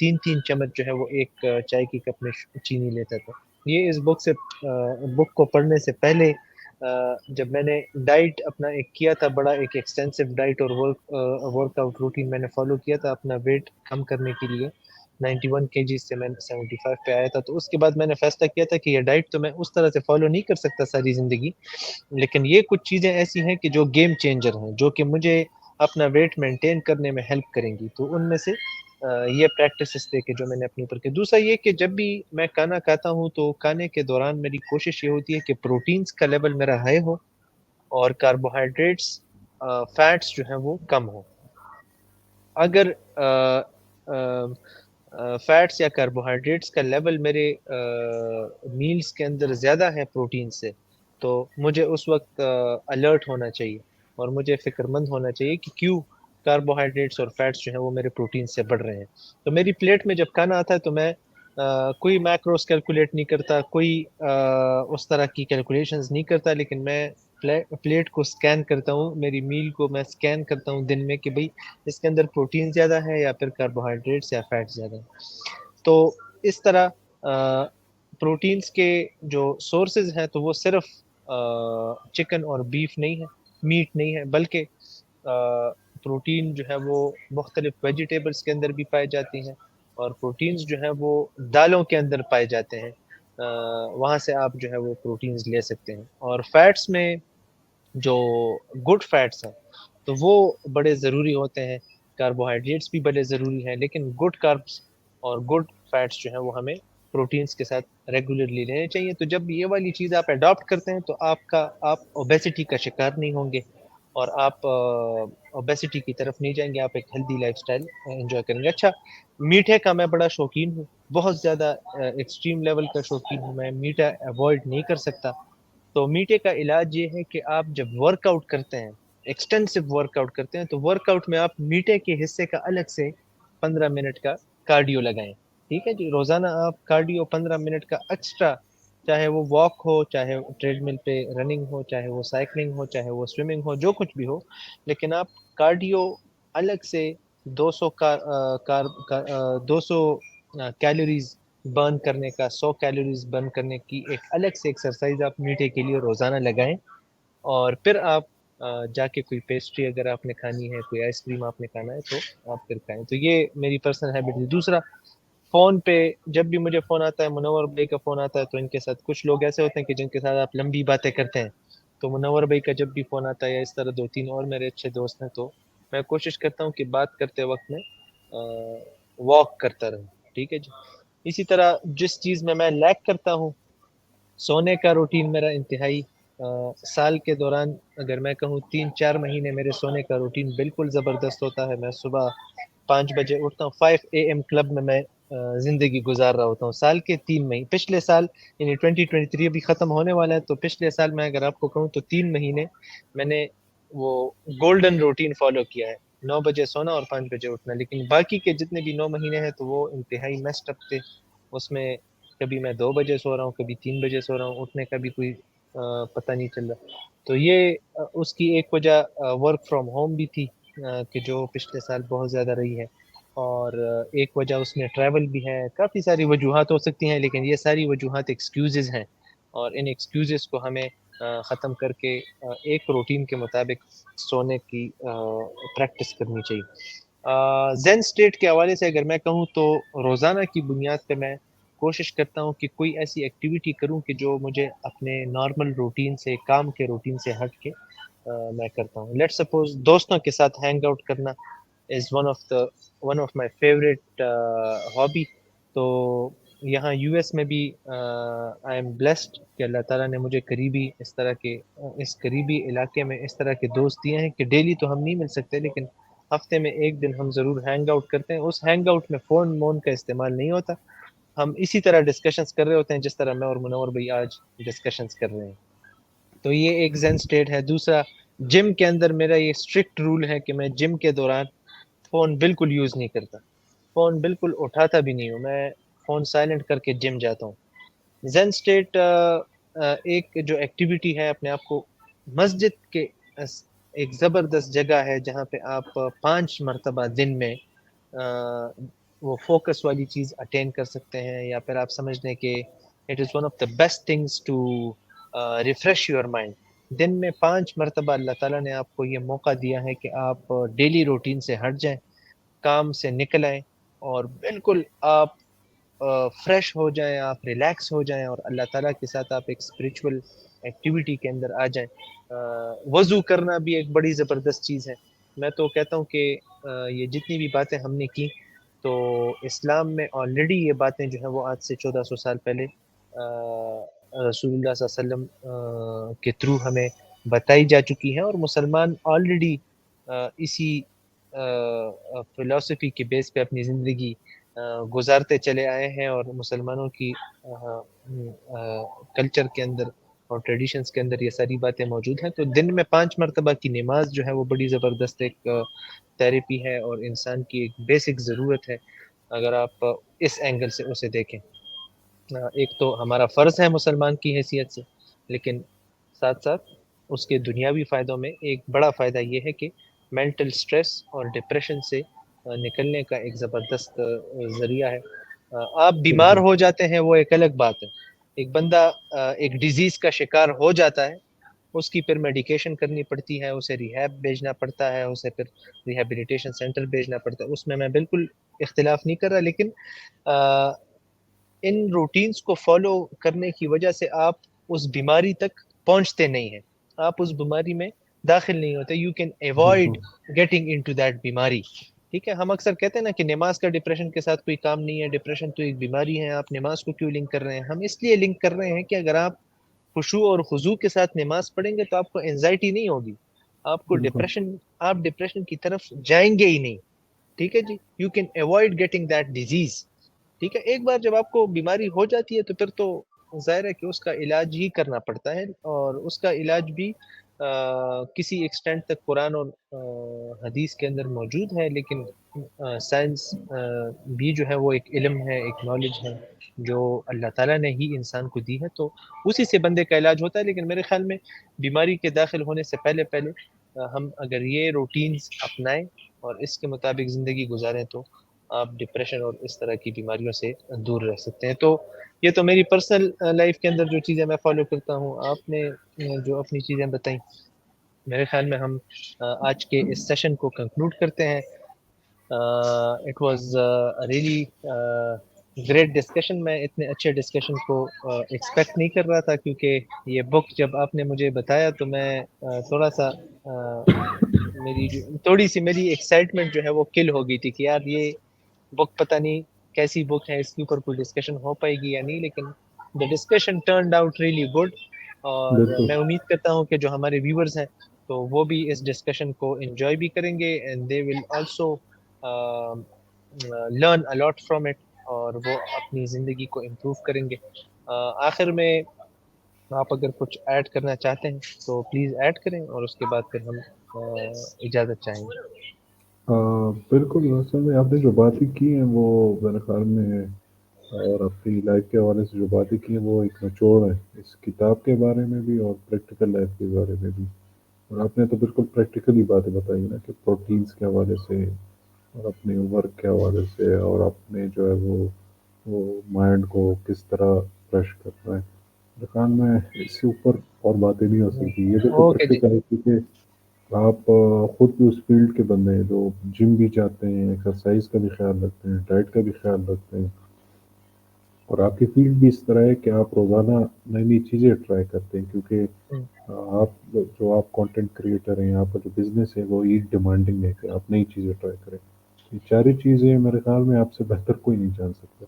3 چمچ جو ہے وہ ایک چائے کی کپ میں چینی لیتا تھا۔ یہ اس بک کو پڑھنے سے پہلے جب میں نے ڈائٹ اپنا ایک کیا تھا، بڑا ایک ایکسٹینسو ڈائٹ اور ورک آؤٹ روٹین میں نے فالو کیا تھا اپنا ویٹ کم کرنے کے لیے، 91 kg سے میں 75 پہ آیا تھا، تو اس کے بعد میں نے فیصلہ کیا تھا کہ یہ ڈائٹ تو میں اس طرح سے فالو نہیں کر سکتا ساری زندگی، لیکن یہ کچھ چیزیں ایسی ہیں کہ جو گیم چینجر ہیں، جو کہ مجھے اپنا ویٹ مینٹین کرنے میں ہیلپ کریں گی۔ تو ان میں سے یہ پریکٹسز تھے کہ جو میں نے اپنے اوپر کیا۔ دوسرا یہ کہ جب بھی میں کھانا کھاتا ہوں تو کھانے کے دوران میری کوشش یہ ہوتی ہے کہ پروٹینز کا لیول میرا ہائی ہو اور کاربوہائیڈریٹس فیٹس جو ہیں وہ کم ہو۔ اگر فیٹس یا کاربوہائیڈریٹس کا لیول میرے میلز کے اندر زیادہ ہے پروٹین سے، تو مجھے اس وقت الرٹ ہونا چاہیے اور مجھے فکر مند ہونا چاہیے کہ کیوں کاربوہائیڈریٹس اور فیٹس جو ہیں وہ میرے پروٹین سے بڑھ رہے ہیں۔ تو میری پلیٹ میں جب کھانا آتا ہے تو میں کوئی میکروز کیلکولیٹ نہیں کرتا، کوئی اس طرح کی کیلکولیشنز نہیں کرتا، لیکن میں پلیٹ کو سکین کرتا ہوں، میری میل کو میں سکین کرتا ہوں دن میں کہ بھئی اس کے اندر پروٹین زیادہ ہے یا پھر کاربوہائیڈریٹس یا فیٹ زیادہ ہے۔ تو اس طرح پروٹینز کے جو سورسز ہیں تو وہ صرف چکن اور بیف نہیں ہے، میٹ نہیں ہے، بلکہ پروٹین جو ہے وہ مختلف ویجیٹیبلز کے اندر بھی پائے جاتی ہیں، اور پروٹینز جو ہیں وہ دالوں کے اندر پائے جاتے ہیں، وہاں سے آپ جو ہے وہ پروٹینز لے سکتے ہیں۔ اور فیٹس میں جو گڈ فیٹس ہیں تو وہ بڑے ضروری ہوتے ہیں، کاربوہائیڈریٹس بھی بڑے ضروری ہیں، لیکن گڈ کاربس اور گڈ فیٹس جو ہیں وہ ہمیں پروٹینز کے ساتھ ریگولرلی لینے چاہیے۔ تو جب یہ والی چیز آپ اڈاپٹ کرتے ہیں تو آپ اوبیسٹی کا شکار نہیں ہوں گے اور آپ اوبیسٹی کی طرف نہیں جائیں گے، آپ ایک ہیلدی لائف سٹائل انجوائے کریں گے۔ اچھا، میٹھے کا میں بڑا شوقین ہوں، بہت زیادہ ایکسٹریم لیول کا شوقین ہوں، میں میٹھا اوائڈ نہیں کر سکتا۔ تو میٹھے کا علاج یہ ہے کہ آپ جب ورک آؤٹ کرتے ہیں، ایکسٹینسو ورک آؤٹ کرتے ہیں، تو ورک آؤٹ میں آپ میٹھے کے حصے کا الگ سے 15 منٹ کا کارڈیو لگائیں، ٹھیک ہے جی۔ روزانہ آپ کارڈیو 15 منٹ کا ایکسٹرا، چاہے وہ واک ہو، چاہے ٹریڈ مل پہ رننگ ہو، چاہے وہ سائیکلنگ ہو، چاہے وہ سوئمنگ ہو، جو کچھ بھی ہو، لیکن آپ کارڈیو الگ سے 200 کیلوریز برن کرنے کا، 100 کیلوریز برن کرنے کی ایک الگ سے ایکسرسائز آپ میٹھے کے لیے روزانہ لگائیں، اور پھر آپ جا کے کوئی پیسٹری اگر آپ نے کھانی ہے، کوئی آئس کریم آپ نے کھانا ہے تو آپ پھر کھائیں۔ تو یہ میری پرسنل ہیبٹ ہے۔ دوسرا، فون پہ جب بھی مجھے فون آتا ہے، منور بھائی کا فون آتا ہے، تو ان کے ساتھ کچھ لوگ ایسے ہوتے ہیں کہ جن کے ساتھ آپ لمبی باتیں کرتے ہیں، تو منور بھائی کا جب بھی فون آتا ہے یا اس طرح 2-3 اور میرے اچھے دوست ہیں، تو میں کوشش کرتا ہوں کہ بات کرتے وقت میں واک کرتا رہوں، ٹھیک ہے جی۔ اسی طرح جس چیز میں لیک کرتا ہوں، سونے کا روٹین میرا انتہائی سال کے دوران اگر میں کہوں 3-4 مہینے میرے سونے کا روٹین بالکل زبردست ہوتا ہے۔ میں صبح 5 بجے اٹھتا ہوں، 5 AM کلب میں زندگی گزار رہا ہوتا ہوں سال کے 3 مہینے۔ پچھلے سال یعنی 2023 ابھی ختم ہونے والا ہے، تو پچھلے سال میں اگر آپ کو کہوں تو 3 مہینے میں نے وہ گولڈن روٹین فالو کیا ہے، 9 بجے سونا اور 5 بجے اٹھنا۔ لیکن باقی کے جتنے بھی 9 مہینے ہیں تو وہ انتہائی میسڈ اپ تھے، اس میں کبھی میں 2 بجے سو رہا ہوں، کبھی 3 بجے سو رہا ہوں، اٹھنے کا بھی کوئی پتہ نہیں چل رہا۔ تو یہ اس کی ایک وجہ ورک فرام ہوم بھی تھی کہ جو پچھلے سال بہت زیادہ رہی ہے، اور ایک وجہ اس میں ٹریول بھی ہے۔ کافی ساری وجوہات ہو سکتی ہیں، لیکن یہ ساری وجوہات ایکسکیوزز ہیں، اور ان ایکسکیوزز کو ہمیں ختم کر کے ایک روٹین کے مطابق سونے کی پریکٹس کرنی چاہیے۔ زین اسٹیٹ کے حوالے سے اگر میں کہوں تو روزانہ کی بنیاد پہ میں کوشش کرتا ہوں کہ کوئی ایسی ایکٹیویٹی کروں کہ جو مجھے اپنے نارمل روٹین سے، کام کے روٹین سے ہٹ کے میں کرتا ہوں۔ لیٹ سپوز دوستوں کے ساتھ ہینگ آؤٹ کرنا از one of my favourite hobby. تو یہاں یو ایس میں بھی آئی ایم بلیسڈ کہ اللہ تعالیٰ نے مجھے اس قریبی علاقے میں اس طرح کے دوست دیے ہیں کہ ڈیلی تو ہم نہیں مل سکتے، لیکن ہفتے میں ایک دن ہم ضرور ہینگ آؤٹ کرتے ہیں۔ اس ہینگ آؤٹ میں فون کا استعمال نہیں ہوتا، ہم اسی طرح ڈسکشنز کر رہے ہوتے ہیں جس طرح میں اور منور بھائی آج ڈسکشنز کر رہے ہیں۔ تو یہ ایک زین اسٹیٹ ہے۔ دوسرا، جم کے اندر میرا یہ اسٹرکٹ رول ہے کہ میں جم کے دوران فون بالکل یوز نہیں کرتا، فون بالکل اٹھاتا بھی نہیں ہوں، میں فون سائلنٹ کر کے جم جاتا ہوں۔ زین اسٹیٹ ایک جو ایکٹیویٹی ہے، اپنے آپ کو مسجد کے ایک زبردست جگہ ہے جہاں پہ آپ 5 مرتبہ دن میں وہ فوکس والی چیز اٹین کر سکتے ہیں، یا پھر آپ سمجھ لیں کہ it is one of the best things to refresh your mind. دن میں 5 مرتبہ اللہ تعالیٰ نے آپ کو یہ موقع دیا ہے کہ آپ ڈیلی روٹین سے ہٹ جائیں، کام سے نکل آئیں، اور بالکل آپ فریش ہو جائیں، آپ ریلیکس ہو جائیں، اور اللہ تعالیٰ کے ساتھ آپ ایک اسپریچول ایکٹیویٹی کے اندر آ جائیں۔ وضو کرنا بھی ایک بڑی زبردست چیز ہے۔ میں تو کہتا ہوں کہ یہ جتنی بھی باتیں ہم نے کی، تو اسلام میں آلریڈی یہ باتیں جو ہیں وہ آج سے 1400 سال پہلے رسول اللہ صلی اللہ علیہ وسلم کے تھرو ہمیں بتائی جا چکی ہیں، اور مسلمان آلریڈی اسی فلسفی کے بیس پہ اپنی زندگی گزارتے چلے آئے ہیں، اور مسلمانوں کی کلچر کے اندر اور ٹریڈیشنز کے اندر یہ ساری باتیں موجود ہیں۔ تو دن میں 5 مرتبہ کی نماز جو ہے وہ بڑی زبردست ایک تھیراپی ہے، اور انسان کی ایک بیسک ضرورت ہے اگر آپ اس اینگل سے اسے دیکھیں۔ ایک تو ہمارا فرض ہے مسلمان کی حیثیت سے، لیکن ساتھ ساتھ اس کے دنیاوی فائدوں میں ایک بڑا فائدہ یہ ہے کہ مینٹل سٹریس اور ڈپریشن سے نکلنے کا ایک زبردست ذریعہ ہے۔ آپ بیمار ہو جاتے ہیں وہ ایک الگ بات ہے، ایک بندہ ایک ڈیزیز کا شکار ہو جاتا ہے، اس کی پھر میڈیکیشن کرنی پڑتی ہے، اسے ریہیب بھیجنا پڑتا ہے، اسے پھر ریہیبلیٹیشن سینٹر بھیجنا پڑتا ہے، اس میں بالکل اختلاف نہیں کر رہا، لیکن ان روٹینز کو فالو کرنے کی وجہ سے آپ اس بیماری تک پہنچتے نہیں ہیں، آپ اس بیماری میں داخل نہیں ہوتے، you can avoid getting into that بیماری۔ ٹھیک ہے، ہم اکثر کہتے ہیں نا کہ نماز کا ڈپریشن کے ساتھ کوئی کام نہیں ہے، ڈپریشن تو ایک بیماری ہے، آپ نماز کو کیوں لنک کر رہے ہیں؟ ہم اس لیے لنک کر رہے ہیں کہ اگر آپ خشوع اور خضوع کے ساتھ نماز پڑھیں گے تو آپ کو انزائٹی نہیں ہوگی، آپ کو آپ ڈپریشن کی طرف جائیں گے ہی نہیں۔ ٹھیک ہے جی، you can avoid getting that disease. ٹھیک ہے، ایک بار جب آپ کو بیماری ہو جاتی ہے تو پھر تو ظاہر ہے کہ اس کا علاج ہی کرنا پڑتا ہے، اور اس کا علاج بھی کسی ایکسٹینٹ تک قرآن اور حدیث کے اندر موجود ہے، لیکن سائنس بھی جو ہے وہ ایک علم ہے، ایک نالج ہے جو اللہ تعالیٰ نے ہی انسان کو دی ہے، تو اسی سے بندے کا علاج ہوتا ہے۔ لیکن میرے خیال میں بیماری کے داخل ہونے سے پہلے ہم اگر یہ روٹینز اپنائیں اور اس کے مطابق زندگی گزاریں تو آپ ڈپریشن اور اس طرح کی بیماریوں سے دور رہ سکتے ہیں۔ تو یہ تو میری پرسنل لائف کے اندر جو چیزیں میں فالو کرتا ہوں، آپ نے جو اپنی چیزیں بتائیں، میرے خیال میں ہم آج کے اس سیشن کو کنکلوڈ کرتے ہیں۔ It was really great discussion. میں اتنے اچھے ڈسکشن کو ایکسپیکٹ نہیں کر رہا تھا، کیونکہ یہ بک جب آپ نے مجھے بتایا تو میں تھوڑا سا تھوڑی سی میری ایکسائٹمنٹ جو ہے وہ کل ہو گئی تھی کہ یار یہ بک پتہ نہیں کیسی بک ہے، اس کے اوپر کوئی ڈسکشن ہو پائے گی یا نہیں، لیکن the discussion turned out really good، اور میں امید کرتا ہوں کہ جو ہمارے ویورز ہیں تو وہ بھی اس ڈسکشن کو انجوائے بھی کریں گے، and they will also learn a lot from it، اور وہ اپنی زندگی کو امپروو کریں گے۔ آخر میں آپ اگر کچھ ایڈ کرنا چاہتے ہیں تو پلیز ایڈ کریں، اور اس کے بعد پھر ہم اجازت چاہیں گے۔ بالکل، اصل میں آپ نے جو باتیں کی ہیں وہ میرے خیال میں، اور اپنی لائف کے حوالے سے جو باتیں کی ہیں وہ ایک نچوڑ ہے اس کتاب کے بارے میں بھی اور پریکٹیکل لائف کے بارے میں بھی۔ اور آپ نے تو بالکل پریکٹیکلی باتیں بتائی نا، کہ پروٹینز کے حوالے سے اور اپنے ورک کے حوالے سے، اور اپنے جو ہے وہ مائنڈ کو کس طرح فریش کرنا ہے۔ میرے خیال میں اس سے اوپر اور باتیں نہیں ہو سکتی۔ یہ بالکل اوکے جی، پریکٹیکل ہے، کیونکہ آپ خود بھی اس فیلڈ کے بندے ہیں جو جم بھی جاتے ہیں، ایکسرسائز کا بھی خیال رکھتے ہیں، ڈائٹ کا بھی خیال رکھتے ہیں، اور آپ کی فیلڈ بھی اس طرح ہے کہ آپ روزانہ نئی نئی چیزیں ٹرائی کرتے ہیں، کیونکہ آپ کنٹینٹ کریٹر ہیں، آپ کا جو بزنس ہے وہ یہ ڈیمانڈنگ ہے کہ آپ نئی چیزیں ٹرائی کریں۔ یہ چاری چیزیں میرے خیال میں آپ سے بہتر کوئی نہیں جان سکتا۔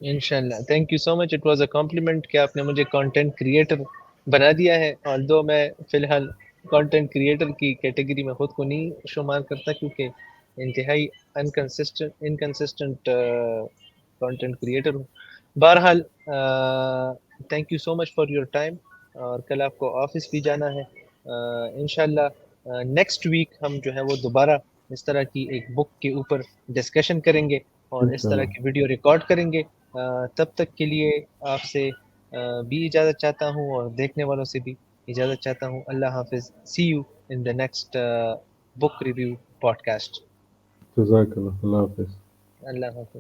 انشاءاللہ، thank you so much, it was a complement کہ آپ نے مجھے کانٹینٹ کریٹر بنا دیا ہے، اور دو میں فی الحال کانٹینٹ کریٹر کی کیٹیگری میں خود کو نہیں شمار کرتا، کیونکہ انتہائی انکنسسٹنٹ کانٹینٹ کریٹر ہوں۔ بہرحال thank you so much for your time, اور کل آپ کو آفس بھی جانا ہے۔ انشاءاللہ نیکسٹ ویک ہم جو ہے وہ دوبارہ اس طرح کی ایک بک کے اوپر ڈسکشن کریں گے اور اس طرح انشاءاللہ، کی ویڈیو ریکارڈ کریں گے۔ تب تک کے لیے آپ سے بھی اجازت چاہتا ہوں، اور دیکھنے والوں سے بھی اجازت چاہتا ہوں. اللہ حافظ. See you in the next book review podcast. جزاک اللہ. اللہ حافظ. اللہ حافظ.